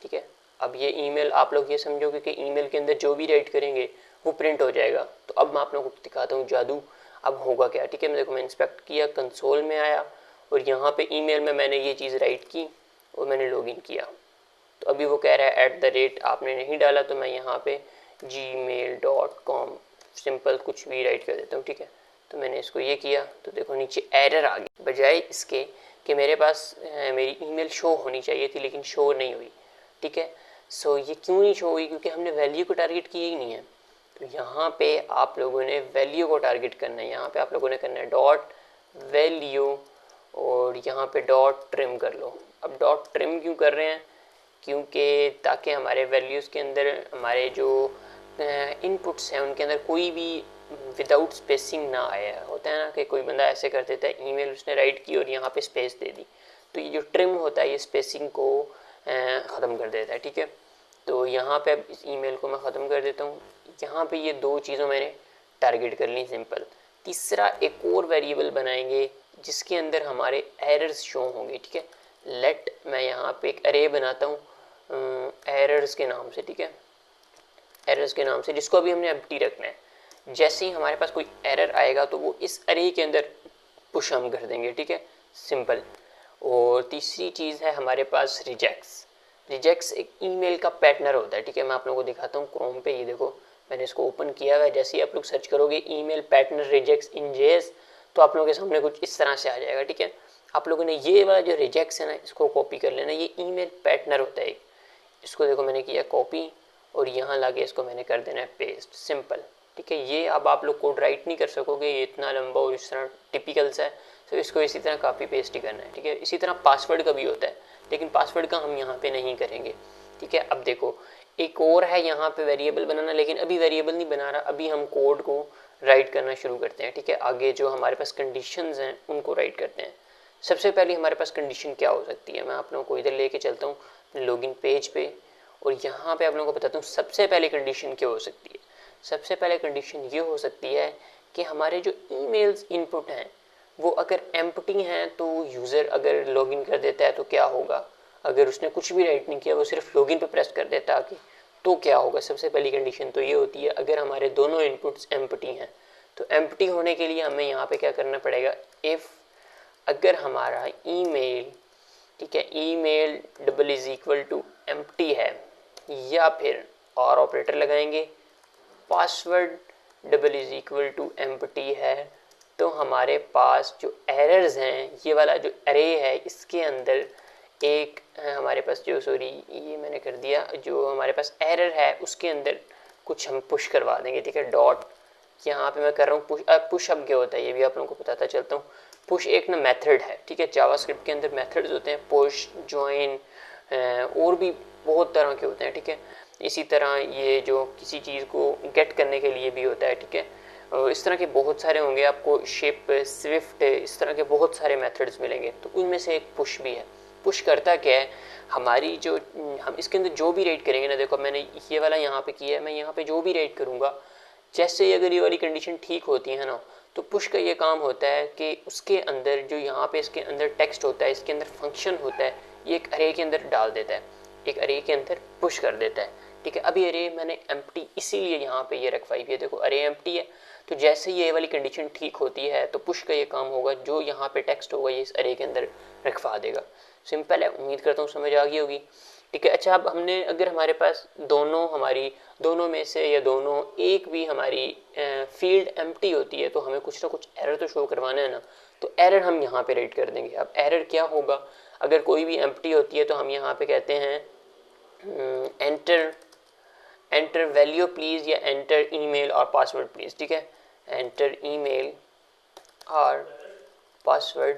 ठीक है। अब ये ईमेल आप लोग ये समझोगे कि ईमेल के अंदर जो भी राइट करेंगे वो प्रिंट हो जाएगा। तो अब मैं आप लोगों को दिखाता हूँ जादू, अब होगा क्या, ठीक है। मैं देखो मैं इंस्पेक्ट किया, कंसोल में आया और यहाँ पे ईमेल में मैंने ये चीज़ राइट की और मैंने लॉगिन किया। तो अभी वो कह रहा है @ आपने नहीं डाला, तो मैं यहाँ पे gmail.com सिंपल कुछ भी राइट कर देता हूँ, ठीक है। तो मैंने इसको ये किया तो देखो नीचे एरर आ गई, बजाय इसके कि मेरे पास मेरी ईमेल शो होनी चाहिए थी लेकिन शो नहीं हुई, ठीक है। सो ये क्यों नहीं शो हुई, क्योंकि हमने वैल्यू को टारगेट किया ही नहीं है। तो यहाँ पे आप लोगों ने वैल्यू को टारगेट करना है, यहाँ पे आप लोगों ने करना है .वैल्यू और यहाँ पे .ट्रिम कर लो। अब .ट्रिम क्यों कर रहे हैं, क्योंकि ताकि हमारे वैल्यूज़ के अंदर हमारे जो इनपुट्स हैं उनके अंदर कोई भी विदाउट स्पेसिंग ना आया। होता है ना कि कोई बंदा ऐसे कर देता है, ईमेल उसने राइट की और यहाँ पे स्पेस दे दी, तो ये जो ट्रिम होता है ये स्पेसिंग को ख़त्म कर देता है, ठीक है। तो यहाँ पे अब इस ईमेल को मैं ख़त्म कर देता हूँ। यहाँ पे ये दो चीज़ों मैंने टारगेट कर ली सिंपल। तीसरा एक और वेरिएबल बनाएंगे जिसके अंदर हमारे एरर्स शो होंगे, ठीक है। लेट मैं यहाँ पे एक अरे बनाता हूँ एरर्स के नाम से, ठीक है, एरर्स के नाम से, जिसको अभी हमने एम्प्टी रखना है। जैसे ही हमारे पास कोई एरर आएगा तो वो इस अरे के अंदर पुश हम कर देंगे, ठीक है, सिंपल। और तीसरी चीज़ है हमारे पास रिजेक्ट्स एक ईमेल का पैटर्नर होता है, ठीक है। मैं आप लोगों को दिखाता हूँ क्रोम पे, ये देखो मैंने इसको ओपन किया हुआ है। जैसे ही आप लोग सर्च करोगे ईमेल पैटर्नर रिजेक्ट्स इन JS तो आप लोगों के सामने कुछ इस तरह से आ जाएगा, ठीक है। आप लोगों ने ये वाला जो रिजेक्ट्स है ना इसको कॉपी कर लेना, ये ईमेल पैटर्नर होता है। इसको देखो मैंने किया कॉपी और यहाँ लाके इसको मैंने कर देना है पेस्ट, सिंपल, ठीक है। ये अब आप लोग कोड राइट नहीं कर सकोगे, ये इतना लंबा और इस तरह टिपिकल सा है, तो इसको इसी तरह कॉपी पेस्ट ही करना है, ठीक है। इसी तरह पासवर्ड का भी होता है, लेकिन पासवर्ड का हम यहाँ पे नहीं करेंगे, ठीक है। अब देखो एक और है यहाँ पे वेरिएबल बनाना, लेकिन अभी वेरिएबल नहीं बना रहा, अभी हम कोड को राइट करना शुरू करते हैं, ठीक है। आगे जो हमारे पास कंडीशंस हैं उनको राइट करते हैं। सबसे पहले हमारे पास कंडीशन क्या हो सकती है, मैं आप लोगों को इधर लेके चलता हूँ लॉगिन पेज पे और यहाँ पे आप लोगों को बताता हूँ सबसे पहले कंडीशन क्या हो सकती है। सबसे पहले कंडीशन ये हो सकती है कि हमारे जो ईमेल्स इनपुट हैं वो अगर एम्प्टी हैं तो यूज़र अगर लॉगिन कर देता है तो क्या होगा, अगर उसने कुछ भी राइट नहीं किया वो सिर्फ लॉगिन पे प्रेस कर देता आके तो क्या होगा। सबसे पहली कंडीशन तो ये होती है अगर हमारे दोनों इनपुट्स एम्प्टी हैं। तो एम्प्टी होने के लिए हमें यहाँ पे क्या करना पड़ेगा, इफ़ अगर हमारा ईमेल, ठीक है, email double is equal to empty है, या फिर और ऑपरेटर लगाएंगे, password double is equal to empty है, तो हमारे पास जो एरर्स हैं, ये वाला जो अरे है इसके अंदर एक हमारे पास जो ये मैंने कर दिया, जो हमारे पास एरर है उसके अंदर कुछ हम पुश करवा देंगे, ठीक है। डॉट यहाँ पे मैं कर रहा हूँ पुश अब क्या होता है ये भी आप लोगों को बताता चलता हूँ। पुश एक ना मेथड है, ठीक है, जावास्क्रिप्ट के अंदर मेथड्स होते हैं, पुश, ज्वाइन और भी बहुत तरह के होते हैं, ठीक है। इसी तरह ये जो किसी चीज़ को गेट करने के लिए भी होता है, ठीक है। इस तरह के बहुत सारे होंगे, आपको शिप, स्विफ्ट, इस तरह के बहुत सारे मेथड्स मिलेंगे, तो उनमें से एक पुश भी है। पुश करता क्या है, हमारी जो हम इसके अंदर जो भी राइट करेंगे ना, देखो मैंने ये वाला यहाँ पे किया है, मैं यहाँ पे जो भी राइट करूँगा, जैसे ही अगर ये वाली कंडीशन ठीक होती है ना, तो पुश का ये काम होता है कि उसके अंदर जो यहाँ पे इसके अंदर टेक्स्ट होता है, इसके अंदर फंक्शन होता है, ये एक अरे के अंदर डाल देता है, एक अरे के अंदर पुश कर देता है, ठीक है। अभी अरे मैंने एम्प्टी इसीलिए यहाँ पे ये रखवाई भी है, देखो अरे एम्प्टी है, तो जैसे ये वाली कंडीशन ठीक होती है तो पुश का ये काम होगा, जो यहाँ पे टेक्स्ट होगा ये इस अरे के अंदर रखवा देगा। सिंपल है, उम्मीद करता हूँ समझ आ गई होगी, ठीक है। अच्छा अब हमने अगर हमारे पास दोनों में से या दोनों एक भी हमारी फील्ड एम्प्टी होती है तो हमें कुछ ना कुछ एरर तो शो करवाना है ना, तो एरर हम यहाँ पे राइट कर देंगे। अब एरर क्या होगा, अगर कोई भी एम्प्टी होती है तो हम यहाँ पे कहते हैं एंटर वैल्यू प्लीज़ या एंटर ईमेल और पासवर्ड प्लीज़, ठीक है, एंटर ईमेल और पासवर्ड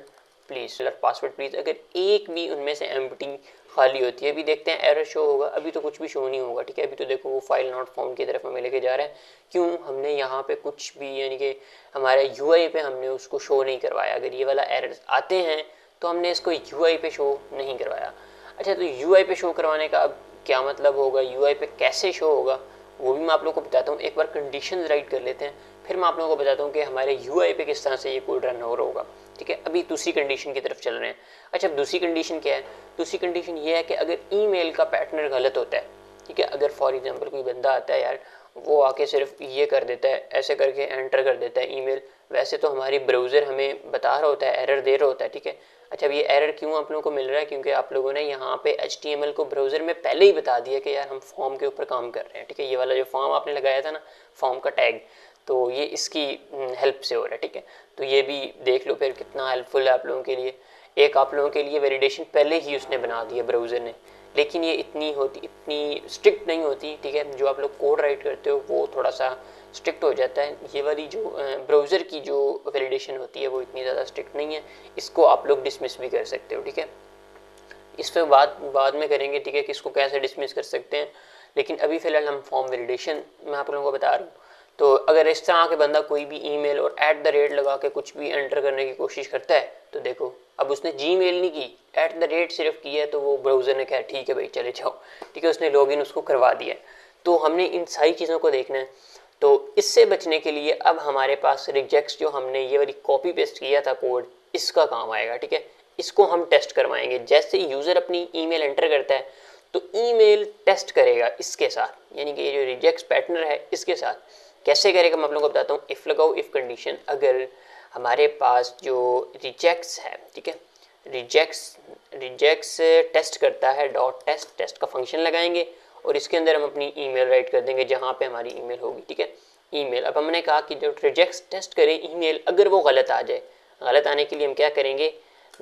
प्लीज़, पासवर्ड प्लीज़। अगर एक भी उनमें से एम्प्टी खाली होती है, अभी देखते हैं एरर शो होगा, अभी तो कुछ भी शो नहीं होगा, ठीक है। अभी तो देखो वो फाइल नॉट फाउंड की तरफ हमें लेके जा रहा है, क्यों, हमने यहाँ पे कुछ भी यानी कि हमारे यूआई पे हमने उसको शो नहीं करवाया। अगर ये वाला एरर आते हैं तो हमने इसको यूआई पे शो नहीं करवाया। अच्छा, तो यूआई पे शो करवाने का अब क्या मतलब होगा, यूआई पे कैसे शो होगा, वो भी मैं आप लोगों को बताता हूँ। एक बार कंडीशन राइट कर लेते हैं, फिर मैं आप लोगों को बताता हूँ कि हमारे यूआई पे किस तरह से ये कोड रन हो रहा होगा, ठीक है। अभी दूसरी कंडीशन की तरफ चल रहे हैं। अच्छा, दूसरी कंडीशन क्या है, दूसरी कंडीशन ये है कि अगर ईमेल का पैटर्न गलत होता है, ठीक है, अगर फॉर एग्जांपल कोई बंदा आता है यार, वो आके सिर्फ ये कर देता है, ऐसे करके एंटर कर देता है ईमेल, वैसे तो हमारी ब्राउज़र हमें बता रहा होता है, एरर दे रहा होता है, ठीक है। अच्छा, अब ये एरर क्यों आप लोगों को मिल रहा है, क्योंकि आप लोगों ने यहाँ पे HTML को ब्राउज़र में पहले ही बता दिया कि यार हम फॉर्म के ऊपर काम कर रहे हैं, ठीक है। ये वाला जो फॉर्म आपने लगाया था ना, फॉर्म का टैग, तो ये इसकी हेल्प से हो रहा है, ठीक है। तो ये भी देख लो फिर कितना हेल्पफुल है आप लोगों के लिए। एक आप लोगों के लिए वैलिडेशन पहले ही उसने बना दिया ब्राउज़र ने, लेकिन ये इतनी स्ट्रिक्ट नहीं होती, ठीक है। जो आप लोग कोड राइट करते हो वो थोड़ा सा स्ट्रिक्ट हो जाता है। ये वाली जो ब्राउज़र की जो वैलिडेशन होती है वो इतनी ज़्यादा स्ट्रिक्ट नहीं है, इसको आप लोग डिसमिस भी कर सकते हो, ठीक है। इस पर बाद में करेंगे, ठीक है, कि इसको कैसे डिसमिस कर सकते हैं। लेकिन अभी फ़िलहाल हम फॉर्म वैलिडेशन मैं आप लोगों को बता रहा हूँ। तो अगर इस तरह के बंदा कोई भी ईमेल और @ लगा के कुछ भी एंटर करने की कोशिश करता है, तो देखो अब उसने Gmail नहीं की, @ सिर्फ किया है, तो वो ब्राउज़र ने कहा ठीक है भाई चले जाओ, ठीक है, उसने लॉगिन उसको करवा दिया। तो हमने इन सारी चीज़ों को देखना है। तो इससे बचने के लिए अब हमारे पास रिजेक्ट्स जो हमने ये वाली कॉपी पेस्ट किया था कोड, इसका काम आएगा, ठीक है। इसको हम टेस्ट करवाएंगे। जैसे यूज़र अपनी ईमेल एंटर करता है तो ईमेल टेस्ट करेगा इसके साथ, यानी कि ये जो रिजेक्ट्स पैटर्न है इसके साथ। कैसे करेगा मैं आप लोगों को बताता हूँ। इफ़ लगाओ, इफ़ कंडीशन, अगर हमारे पास जो रिजेक्ट्स है, ठीक है, रिजेक्ट्स टेस्ट करता है टेस्ट का फंक्शन लगाएंगे और इसके अंदर हम अपनी ईमेल राइट कर देंगे जहाँ पे हमारी ईमेल होगी, ठीक है। ईमेल, अब हमने कहा कि जो रिजेक्ट्स टेस्ट करे ईमेल, अगर वो गलत आ जाए, गलत आने के लिए हम क्या करेंगे,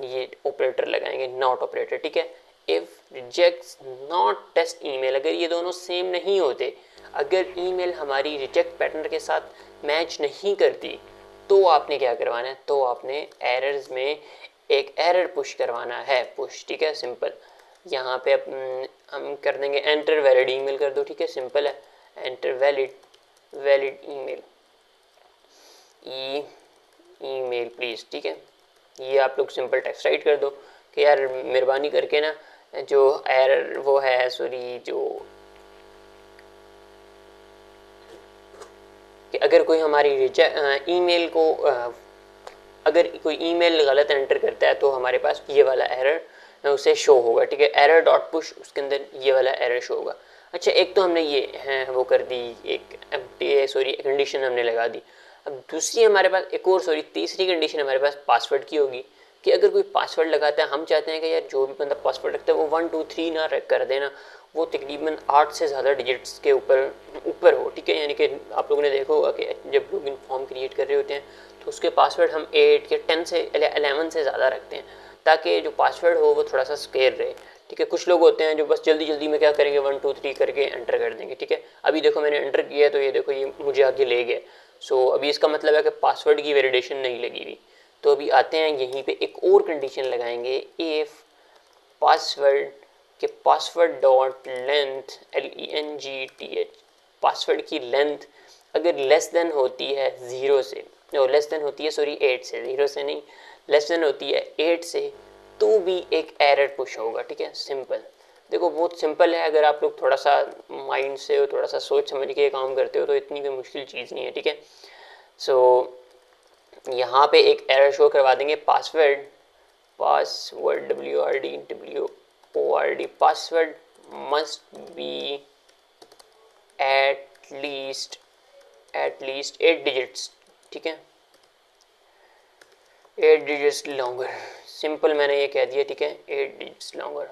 ये ऑपरेटर लगाएंगे, नॉट ऑपरेटर, ठीक है। If regex not test email, अगर ये दोनों सेम नहीं होते, अगर ईमेल हमारी रिजेक्ट पैटर्न के साथ मैच नहीं करती, तो आपने क्या करवाना है, तो आपने एरर्स में एक एरर पुश करवाना है, पुश, ठीक है, सिंपल। यहाँ पे हम कर देंगे एंटर वैलिड ईमेल कर दो, ठीक है, सिंपल है, enter valid email, email please, ठीक है। ये आप लोग सिंपल टेक्स्ट राइट कर दो कि यार मेहरबानी करके ना जो एरर वो है, सॉरी, जो कि अगर कोई हमारी ईमेल को अगर कोई ईमेल गलत एंटर करता है तो हमारे पास ये वाला एरर उसे शो होगा, ठीक है, एरर डॉट पुश, उसके अंदर ये वाला एरर शो होगा। अच्छा, एक तो हमने ये है वो कर दी, एक कंडीशन हमने लगा दी। अब दूसरी हमारे पास एक और तीसरी कंडीशन हमारे पास पासवर्ड की होगी कि अगर कोई पासवर्ड लगाता है, हम चाहते हैं कि यार जो भी बंदा पासवर्ड रखता है वो 1 2 3 ना कर देना, वो तकरीबन 8 से ज़्यादा डिजिट्स के ऊपर हो, ठीक है। यानी कि आप लोगों ने देखा होगा कि जब लोग इन फॉर्म क्रिएट कर रहे होते हैं तो उसके पासवर्ड हम 8 या 10 से 11 से ज़्यादा रखते हैं, ताकि जो पासवर्ड हो वो थोड़ा सा स्केयर रहे, ठीक है। कुछ लोग होते हैं जो बस जल्दी जल्दी में क्या करेंगे 1 2 3 करके एंटर कर देंगे, ठीक है। अभी देखो मैंने एंटर किया तो ये देखो ये मुझे आगे ले गया। सो अभी इसका मतलब है कि पासवर्ड की वैलिडेशन नहीं लगी हुई। तो अभी आते हैं यहीं पे एक और कंडीशन लगाएंगे, इफ़ पासवर्ड के password dot length LENGTH, password की लेंथ अगर लेस देन होती है 0 से, लेस देन होती है 8 से, 0 से नहीं, लेस देन होती है 8 से, तो भी एक एरर पुश होगा, ठीक है, सिंपल। देखो बहुत सिंपल है, अगर आप लोग थोड़ा सा माइंड से और थोड़ा सा सोच समझ के काम करते हो तो इतनी कोई मुश्किल चीज़ नहीं है, ठीक है। सो यहाँ पे एक एरर शो करवा देंगे, password WORD password must be at least 8 digits, ठीक है, 8 डिजिट्स लॉन्गर, सिंपल मैंने ये कह दिया, ठीक है, 8 डिजिट्स लॉन्गर।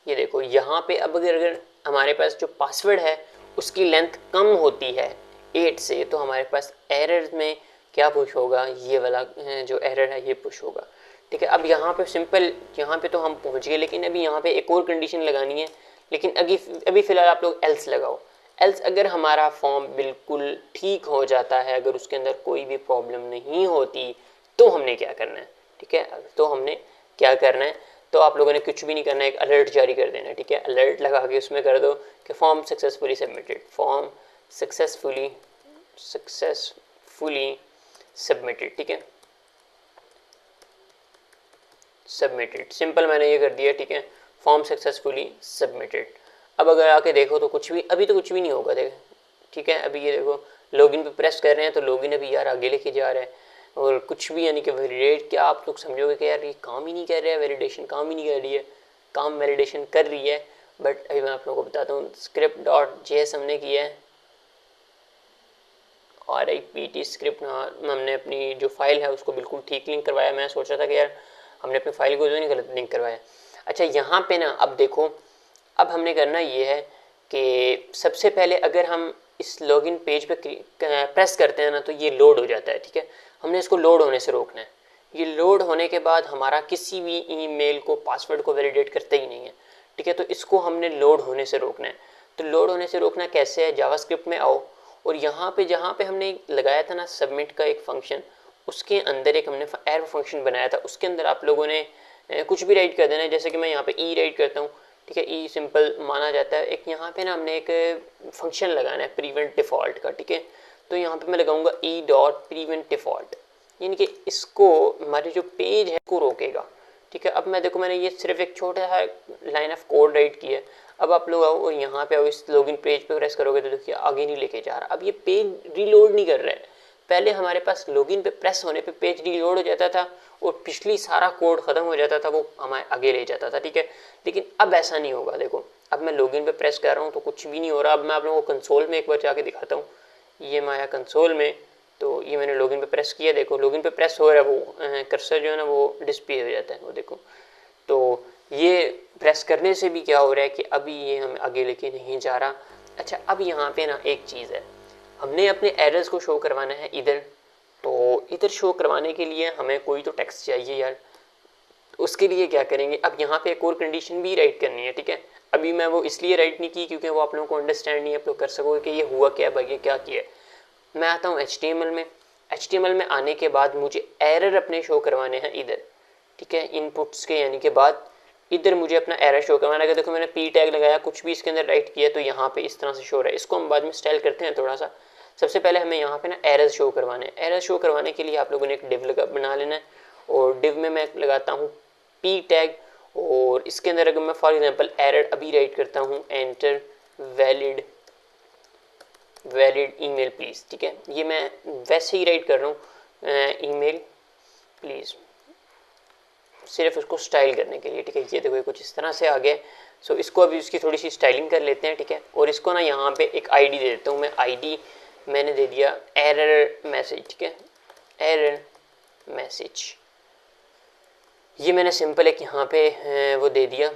ये देखो यहाँ पे अब अगर हमारे पास जो पासवर्ड है उसकी लेंथ कम होती है 8 से, तो हमारे पास एरर में क्या पुश होगा, ये वाला जो एरर है ये पुश होगा, ठीक है। अब यहाँ पे सिंपल, यहाँ पे तो हम पहुँच गए, लेकिन अभी यहाँ पे एक और कंडीशन लगानी है। लेकिन अभी फ़िलहाल आप लोग एल्स लगाओ। एल्स अगर हमारा फॉर्म बिल्कुल ठीक हो जाता है, अगर उसके अंदर कोई भी प्रॉब्लम नहीं होती, तो हमने क्या करना है, ठीक है। तो हमने क्या करना है, तो आप लोगों ने कुछ भी नहीं करना है, एक अलर्ट जारी कर देना है, ठीक है। अलर्ट लगा के उसमें कर दो कि form successfully submitted, form successfully submitted, ठीक है, सबमिटेड। सिंपल मैंने ये कर दिया, ठीक है, फॉर्म सक्सेसफुली सबमिटेड। अब अगर आके देखो तो कुछ भी, अभी तो कुछ भी नहीं होगा, देख, ठीक है। अभी ये देखो लॉगिन पे प्रेस कर रहे हैं तो लॉगिन अभी यार आगे लेके जा रहा है, और कुछ भी यानी कि वैलिडेट, क्या आप लोग समझोगे कि यार ये काम ही नहीं कर रहा है, वैलिडेशन काम ही नहीं कर रही है। काम वैलिडेशन कर रही है, बट अभी मैं आप लोगों को बताता हूँ। script.js हमने किया है, RIPT स्क्रिप्ट, हमने अपनी जो फाइल है उसको बिल्कुल ठीक लिंक करवाया। मैं सोच रहा था कि यार हमने अपनी फाइल को जो नहीं गलत लिंक करवाया। अच्छा यहाँ पे ना अब देखो, अब हमने करना ये है कि सबसे पहले अगर हम इस लॉगिन पेज पे प्रेस करते हैं ना तो ये लोड हो जाता है, ठीक है। हमने इसको लोड होने से रोकना है। ये लोड होने के बाद हमारा किसी भी ईमेल को, पासवर्ड को वैलिडेट करते ही नहीं है, ठीक है। तो इसको हमने लोड होने से रोकना है। तो लोड होने से रोकना कैसे है, जावास्क्रिप्ट में आओ, और यहाँ पे जहाँ पे हमने लगाया था ना सबमिट का एक फंक्शन, उसके अंदर एक हमने एरर फंक्शन बनाया था, उसके अंदर आप लोगों ने कुछ भी राइट कर देना है। जैसे कि मैं यहाँ पे ई राइट करता हूँ, ठीक है, ई सिंपल माना जाता है। एक यहाँ पे ना हमने एक फंक्शन लगाना है प्रीवेंट डिफ़ॉल्ट का, ठीक है। तो यहाँ पे मैं लगाऊंगा ई डॉट प्रीवेंट डिफ़ॉल्ट, यानी कि इसको हमारे जो पेज है उसको रोकेगा, ठीक है। अब मैं देखो, मैंने ये सिर्फ एक छोटा सा लाइन ऑफ कोड राइट किया है। अब आप लोग आओ और यहाँ पे आओ, इस लॉगिन पेज पे प्रेस करोगे तो देखिए आगे नहीं लेके जा रहा। अब ये पेज रीलोड नहीं कर रहा है। पहले हमारे पास लॉगिन पे प्रेस होने पे पेज रीलोड हो जाता था और पिछली सारा कोड ख़त्म हो जाता था, वो हमारे आगे ले जाता था, ठीक है। लेकिन अब ऐसा नहीं होगा। देखो अब मैं लॉगिन पे प्रेस कर रहा हूँ तो कुछ भी नहीं हो रहा। अब मैं आप लोगों को कंसोल में एक बार जाके दिखाता हूँ। ये मैं आया कंसोल में, तो ये मैंने लॉगिन पे प्रेस किया, देखो लॉगिन पे प्रेस हो रहा है, वो कर्सर जो है ना वो डिस्प्ले हो जाता है, वो देखो। तो ये प्रेस करने से भी क्या हो रहा है कि अभी ये हमें आगे लेके नहीं जा रहा। अच्छा अब यहाँ पे ना एक चीज़ है, हमने अपने एरर्स को शो करवाना है इधर, तो इधर शो करवाने के लिए हमें कोई तो टेक्स्ट चाहिए यार। तो उसके लिए क्या करेंगे, अब यहाँ पे एक और कंडीशन भी राइट करनी है, ठीक है। अभी मैं वो इसलिए राइट नहीं की क्योंकि वो आप लोगों को अंडरस्टैंड नहीं आप लोग कर सकोगे कि ये हुआ क्या भाई, ये क्या किया है। मैं आता हूँ HTML में। HTML में आने के बाद मुझे एरर अपने शो करवाने हैं इधर, ठीक है, इनपुट्स के यानी के बाद इधर मुझे अपना एरर शो करवाना है। देखो मैंने पी टैग लगाया, कुछ भी इसके अंदर राइट किया तो यहाँ पे इस तरह से शो रहा है। इसको हम बाद में स्टाइल करते हैं थोड़ा सा। सबसे पहले हमें यहाँ पे ना एरर शो करवाने हैं। एरर शो करवाने के लिए आप लोगों ने एक डिव बना लेना है, और डिव में मैं लगाता हूँ पी टैग, और इसके अंदर अगर मैं फॉर एग्जांपल एरर अभी राइट करता हूँ एंटर वैलिड ईमेल प्लीज़, ठीक है। ये मैं वैसे ही राइट कर रहा हूँ ईमेल प्लीज़, सिर्फ उसको स्टाइल करने के लिए, ठीक है। ये देखो कुछ इस तरह से आ गया। सो इसको अभी उसकी थोड़ी सी स्टाइलिंग कर लेते हैं, ठीक है। और इसको ना यहाँ पे एक आईडी दे देता हूँ मैं। आईडी मैंने दे दिया एरर मैसेज, ठीक है, एरर मैसेज। ये मैंने सिंपल एक यहाँ पे वो दे दिया,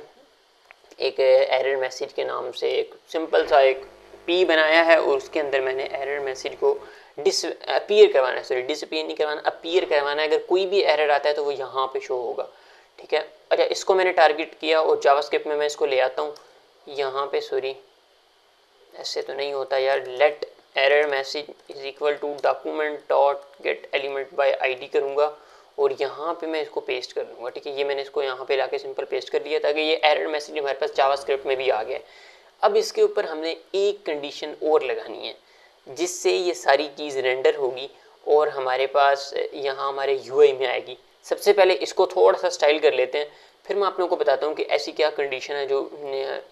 एक एरर मैसेज के नाम से एक सिंपल सा एक पी बनाया है, और उसके अंदर मैंने एरर मैसेज को अपीयर करवाना है, सॉरी डिसअपीयर नहीं करवाना, अपीयर करवाना है। अगर कोई भी एरर आता है तो वो यहाँ पे शो होगा, ठीक है। अच्छा इसको मैंने टारगेट किया और जावास्क्रिप्ट में मैं इसको ले आता हूँ यहाँ पे, सॉरी ऐसे तो नहीं होता यार, let error message is equal to document dot get element by ID करूँगा, और यहाँ पे मैं इसको पेस्ट कर दूँगा, ठीक है। ये मैंने इसको यहाँ पे लाके सिंपल पेस्ट कर दिया ताकि ये एरर मैसेज हमारे पास जावास्क्रिप्ट में भी आ गया। अब इसके ऊपर हमने एक कंडीशन और लगानी है जिससे ये सारी चीज़ रेंडर होगी और हमारे पास यहाँ हमारे यूआई में आएगी। सबसे पहले इसको थोड़ा सा स्टाइल कर लेते हैं, फिर मैं आप लोगों को बताता हूँ कि ऐसी क्या कंडीशन है जो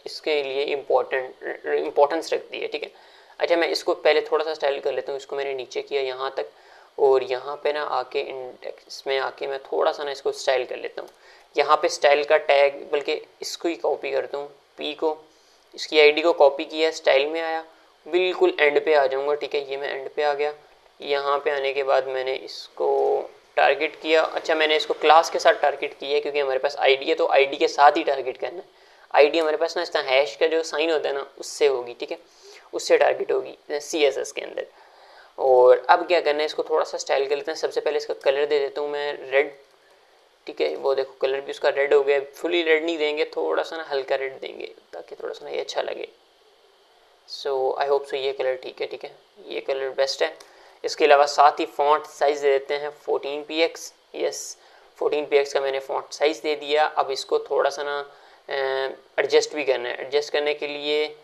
इसके लिए इम्पोर्टेंस रखती है, ठीक है। अच्छा मैं इसको पहले थोड़ा सा स्टाइल कर लेता हूँ। इसको मैंने नीचे किया यहाँ तक, और यहाँ पे ना आके इंडेक्स में आके मैं थोड़ा सा ना इसको स्टाइल कर लेता हूँ। यहाँ पे स्टाइल का टैग, बल्कि इसको ही कॉपी करता हूँ, पी को, इसकी आईडी को कॉपी किया, स्टाइल में आया, बिल्कुल एंड पे आ जाऊँगा, ठीक है। ये मैं एंड पे आ गया। यहाँ पे आने के बाद मैंने इसको टारगेट किया। अच्छा मैंने इसको क्लास के साथ टारगेट किया है क्योंकि हमारे पास आईडी है, तो आईडी के साथ ही टारगेट करना है। आईडी हमारे पास ना इस तरह हैश का जो साइन होता है ना उससे होगी, ठीक है, उससे टारगेट होगी CSS के अंदर। और अब क्या करना है, इसको थोड़ा सा स्टाइल कर लेते हैं। सबसे पहले इसका कलर दे देता हूँ मैं रेड, ठीक है। वो देखो कलर भी उसका रेड हो गया, फुली रेड नहीं देंगे, थोड़ा सा ना हल्का रेड देंगे ताकि थोड़ा सा ना ये अच्छा लगे। सो आई होप सो ये कलर ठीक है, ठीक है, ये कलर बेस्ट है। इसके अलावा साथ ही फॉन्ट साइज़ दे देते हैं 14px। यस, 14px का मैंने फॉन्ट साइज़ दे दिया। अब इसको थोड़ा सा ना एडजस्ट भी करना है। एडजस्ट करने के लिए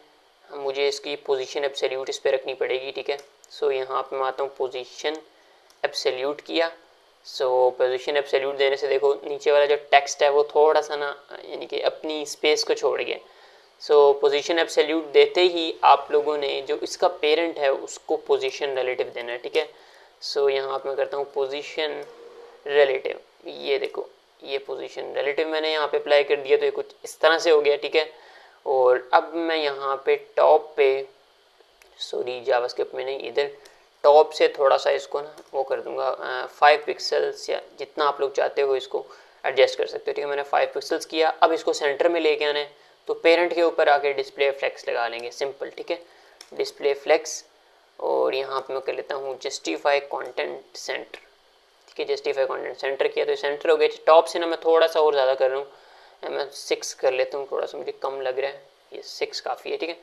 मुझे इसकी पोजीशन एब्सोल्यूट इस पर रखनी पड़ेगी, ठीक है। सो यहाँ पे मैं आता हूँ, पोजीशन एब्सोल्यूट किया। सो पोजीशन एब्सोल्यूट देने से देखो नीचे वाला जो टेक्स्ट है वो थोड़ा सा ना यानी कि अपनी स्पेस को छोड़ गया। सो पोजीशन एब्सोल्यूट देते ही आप लोगों ने जो इसका पेरेंट है उसको पोजीशन रिलेटिव देना है, ठीक है। सो यहाँ पे मैं करता हूँ पोजीशन रिलेटिव, ये देखो ये पोजीशन रिलेटिव मैंने यहाँ पे अप्लाई कर दिया, तो ये कुछ इस तरह से हो गया, ठीक है। और अब मैं यहाँ पे टॉप पे, सॉरी जावास्क्रिप्ट में नहीं, इधर टॉप से थोड़ा सा इसको ना वो कर दूंगा 5 पिक्सल्स, या जितना आप लोग चाहते हो इसको एडजस्ट कर सकते हो, ठीक है। मैंने 5 पिक्सल्स किया। अब इसको सेंटर में लेके आना है, तो पेरेंट के ऊपर आके डिस्प्ले फ्लेक्स लगा लेंगे, सिंपल, ठीक है, डिस्प्ले फ्लेक्स। और यहाँ पे मैं कर लेता हूँ जस्टिफाई कंटेंट सेंटर, ठीक है, जस्टिफाई कंटेंट सेंटर किया तो सेंटर हो गया। टॉप से ना मैं थोड़ा सा और ज़्यादा कर रहा हूँ, मैं 6 कर लेता हूँ, थोड़ा सा मुझे कम लग रहा है, ये 6 काफ़ी है, ठीक है।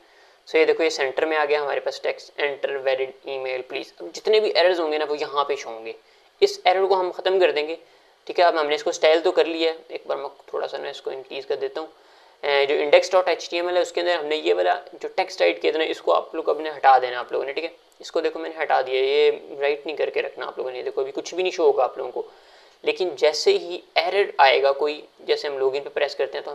सो ये देखो ये सेंटर में आ गया हमारे पास text, enter valid email please. अब जितने भी एरर्स होंगे ना वो यहाँ पे शो होंगे, इस एरर को हम ख़त्म कर देंगे, ठीक है। अब हमने इसको स्टाइल तो कर लिया है, एक बार मैं थोड़ा सा ना इसको इंक्रीज़ कर देता हूँ। जो index.html है उसके अंदर हमने ये वाला जो टेक्स्ट राइट किया था ना, इसको आप लोग अपने हटा देना आप लोगों ने, ठीक है। इसको देखो मैंने हटा दिया, ये राइट नहीं करके रखना आप लोगों ने, देखो अभी कुछ भी नहीं शो होगा आप लोगों को। लेकिन जैसे ही एरर आएगा कोई, जैसे हम लॉगिन पे प्रेस करते हैं तो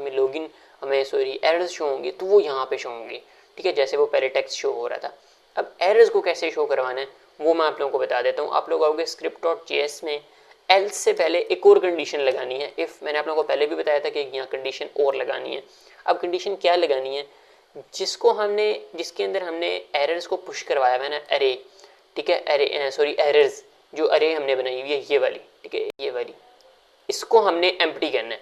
हमें सॉरी एरर्स शो होंगे, तो वो यहाँ पे शो होंगे, ठीक है, जैसे वो पहले टेक्स्ट शो हो रहा था। अब एरर्स को कैसे शो करवाना है वो मैं आप लोगों को बता देता हूँ। आप लोग आओगे script.js में, एल्स से पहले एक और कंडीशन लगानी है, इफ़ मैंने आप लोगों को पहले भी बताया था कि यहाँ कंडीशन और लगानी है। अब कंडीशन क्या लगानी है, जिसके अंदर हमने एरर्स को पुश करवाया है ना, अरे, ठीक है, अरे सॉरी एरर्स जो अरे हमने बनाई हुई है ये वाली, ठीक है, ये वाली, इसको हमने एम्प्टी करना है।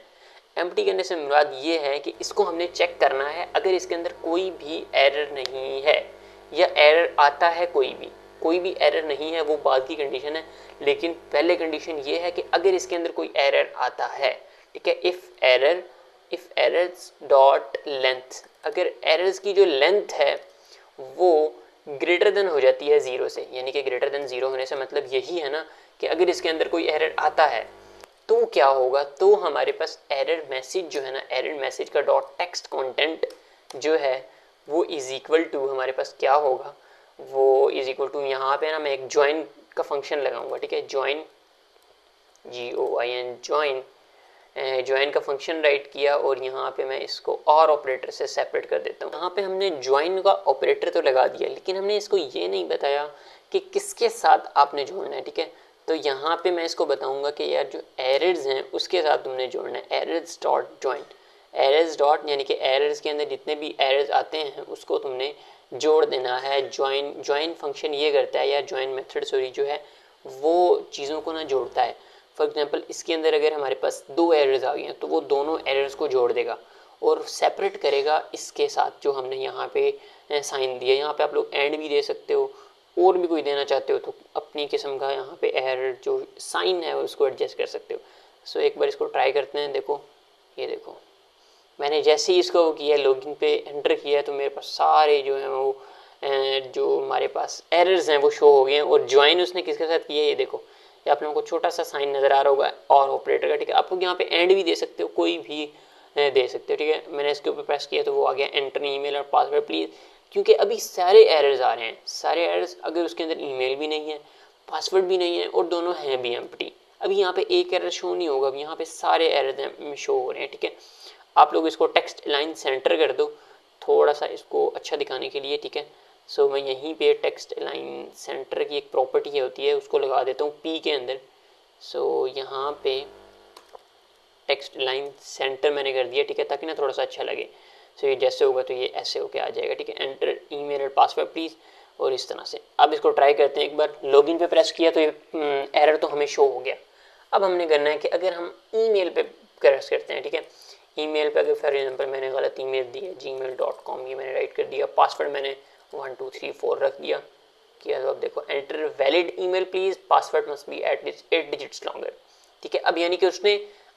एम्प्टी करने से मुराद ये है कि इसको हमने चेक करना है, अगर इसके अंदर कोई भी एरर नहीं है या एरर आता है कोई भी एरर नहीं है वो बाद की कंडीशन है, लेकिन पहले कंडीशन ये है कि अगर इसके अंदर कोई एरर आता है, ठीक है, इफ एरर्स डॉट लेंथ, अगर एरर्स की जो लेंथ है वो ग्रेटर देन हो जाती है 0 से, यानी कि ग्रेटर देन 0 होने से मतलब यही है ना कि अगर इसके अंदर कोई एरर आता है तो क्या होगा, तो हमारे पास एरर मैसेज जो है ना, एरर मैसेज का डॉट टेक्स्ट कंटेंट जो है वो इज इक्वल टू हमारे पास क्या होगा, वो इज इक्वल टू यहाँ पे ना मैं एक ज्वाइन का फंक्शन लगाऊंगा, ठीक है, ज्वाइन GOIN ज्वाइन का फंक्शन राइट किया और यहाँ पे मैं इसको और ऑपरेटर से सेपरेट कर देता हूँ। यहाँ पे हमने ज्वाइन का ऑपरेटर तो लगा दिया, लेकिन हमने इसको ये नहीं बताया कि किसके साथ आपने जोड़ना है, ठीक है। तो यहाँ पे मैं इसको बताऊँगा कि यार जो एरर्स हैं उसके साथ तुमने जोड़ना है, errors dot join, errors dot यानी कि एरर्स के अंदर जितने भी एरर्स आते हैं उसको तुमने जोड़ देना है। ज्वाइन फंक्शन ये करता है, या ज्वाइन मेथड सॉरी जो है वो चीज़ों को ना जोड़ता है। फॉर एग्जांपल इसके अंदर अगर हमारे पास 2 एरर्स आ गई हैं तो वो दोनों एरर्स को जोड़ देगा और सेपरेट करेगा इसके साथ जो हमने यहाँ पे साइन दिया। यहाँ पे आप लोग एंड भी दे सकते हो, और भी कोई देना चाहते हो तो अपनी किस्म का यहाँ पे एरर जो साइन है उसको एडजस्ट कर सकते हो। सो एक बार इसको ट्राई करते हैं। देखो ये देखो मैंने जैसे ही इसको किया, लॉगिन पे एंटर किया, तो मेरे पास सारे जो हैं वो जो हमारे पास एरर्स हैं वो शो हो गए हैं। और ज्वाइन उसने किसके साथ किया ये देखो, ये आप लोगों को छोटा सा साइन नज़र आ रहा होगा और ऑपरेटर का, ठीक है। आप लोग यहाँ पे एंड भी दे सकते हो, कोई भी दे सकते हो, ठीक है। मैंने इसके ऊपर प्रेस किया तो वो आ गया एंटर ईमेल और पासवर्ड प्लीज़, क्योंकि अभी सारे एरर्स आ रहे हैं, सारे एरर्स, अगर उसके अंदर ईमेल भी नहीं है, पासवर्ड भी नहीं है और दोनों हैं भी एम्प्टी, अभी यहाँ पे एक एरर शो नहीं होगा, अभी यहाँ पे सारे एरर शो हो रहे हैं, ठीक है। आप लोग इसको टेक्स्ट लाइन सेंटर कर दो थोड़ा सा इसको अच्छा दिखाने के लिए, ठीक है। सो मैं यहीं पे टेक्स्ट लाइन सेंटर की एक प्रॉपर्टी होती है उसको लगा देता हूँ पी के अंदर। सो यहाँ पे टेक्स्ट लाइन सेंटर मैंने कर दिया, ठीक है, ताकि ना थोड़ा सा अच्छा लगे। सो ये जैसे होगा तो ये ऐसे होके आ जाएगा, ठीक है, एंटर ईमेल और पासवर्ड प्लीज़, और इस तरह से। अब इसको ट्राई करते हैं एक बार, लॉगिन पे प्रेस किया तो ये एरर तो हमें शो हो गया। अब हमने करना है कि अगर हम ईमेल पे प्रेस करते हैं, ठीक है, ईमेल पे अगर फॉर एग्जांपल मैंने गलत ईमेल दी है gmail.com, ये मैंने राइट कर दिया, पासवर्ड मैंने 1 2 3 4 रख दिया किया, तो अब देखो enter valid email please, password must be at 8 digits longer, ठीक है। अब यानी कि उसने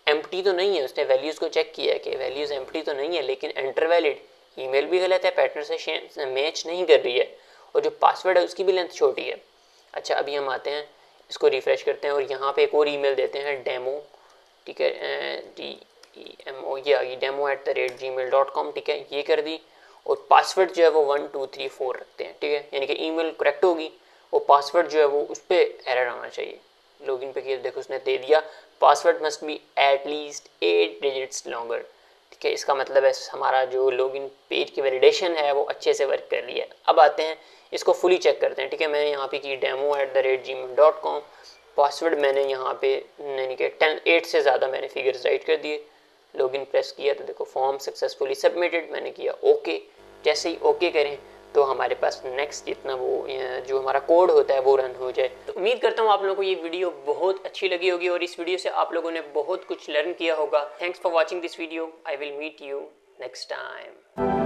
एम्प्टी तो नहीं है, उसने वैल्यूज़ को चेक किया कि वैल्यूज़ एम्प्टी तो नहीं है, लेकिन एंटर वैलिड, ईमेल भी गलत है, पैटर्न से मैच नहीं कर रही है, और जो पासवर्ड है उसकी भी लेंथ छोटी है। अच्छा, अभी हम आते हैं, इसको रिफ़्रेश करते हैं और यहाँ पे एक और ईमेल देते हैं डेमो, ठीक है, DEMO, ये आ गई demo@gmail.com, ठीक है, ये कर दी, और पासवर्ड जो है वो 1 2 3 4 रखते हैं, ठीक है, यानी कि ईमेल करेक्ट होगी, और पासवर्ड जो है वो उस पर एरर आना चाहिए। लॉगिन पे किया, देखो उसने दे दिया, password must be at least 8 digits longer, ठीक है, इसका मतलब है हमारा जो लॉगिन पेज की वैलिडेशन है वो अच्छे से वर्क कर रही है। अब आते हैं इसको फुली चेक करते हैं, ठीक है, मैंने यहाँ पे की demo@gmail.com, पासवर्ड मैंने यहाँ पे यानी कि 8 से ज़्यादा मैंने फिगर्स राइट कर दिए, लॉगिन प्रेस किया तो देखो फॉर्म सक्सेसफुली सबमिटेड, मैंने किया ओके। जैसे ही ओके करें तो हमारे पास नेक्स्ट जितना वो जो हमारा कोड होता है वो रन हो जाए। तो उम्मीद करता हूँ आप लोगों को ये वीडियो बहुत अच्छी लगी होगी और इस वीडियो से आप लोगों ने बहुत कुछ लर्न किया होगा। Thanks for watching this video, I will meet you next time.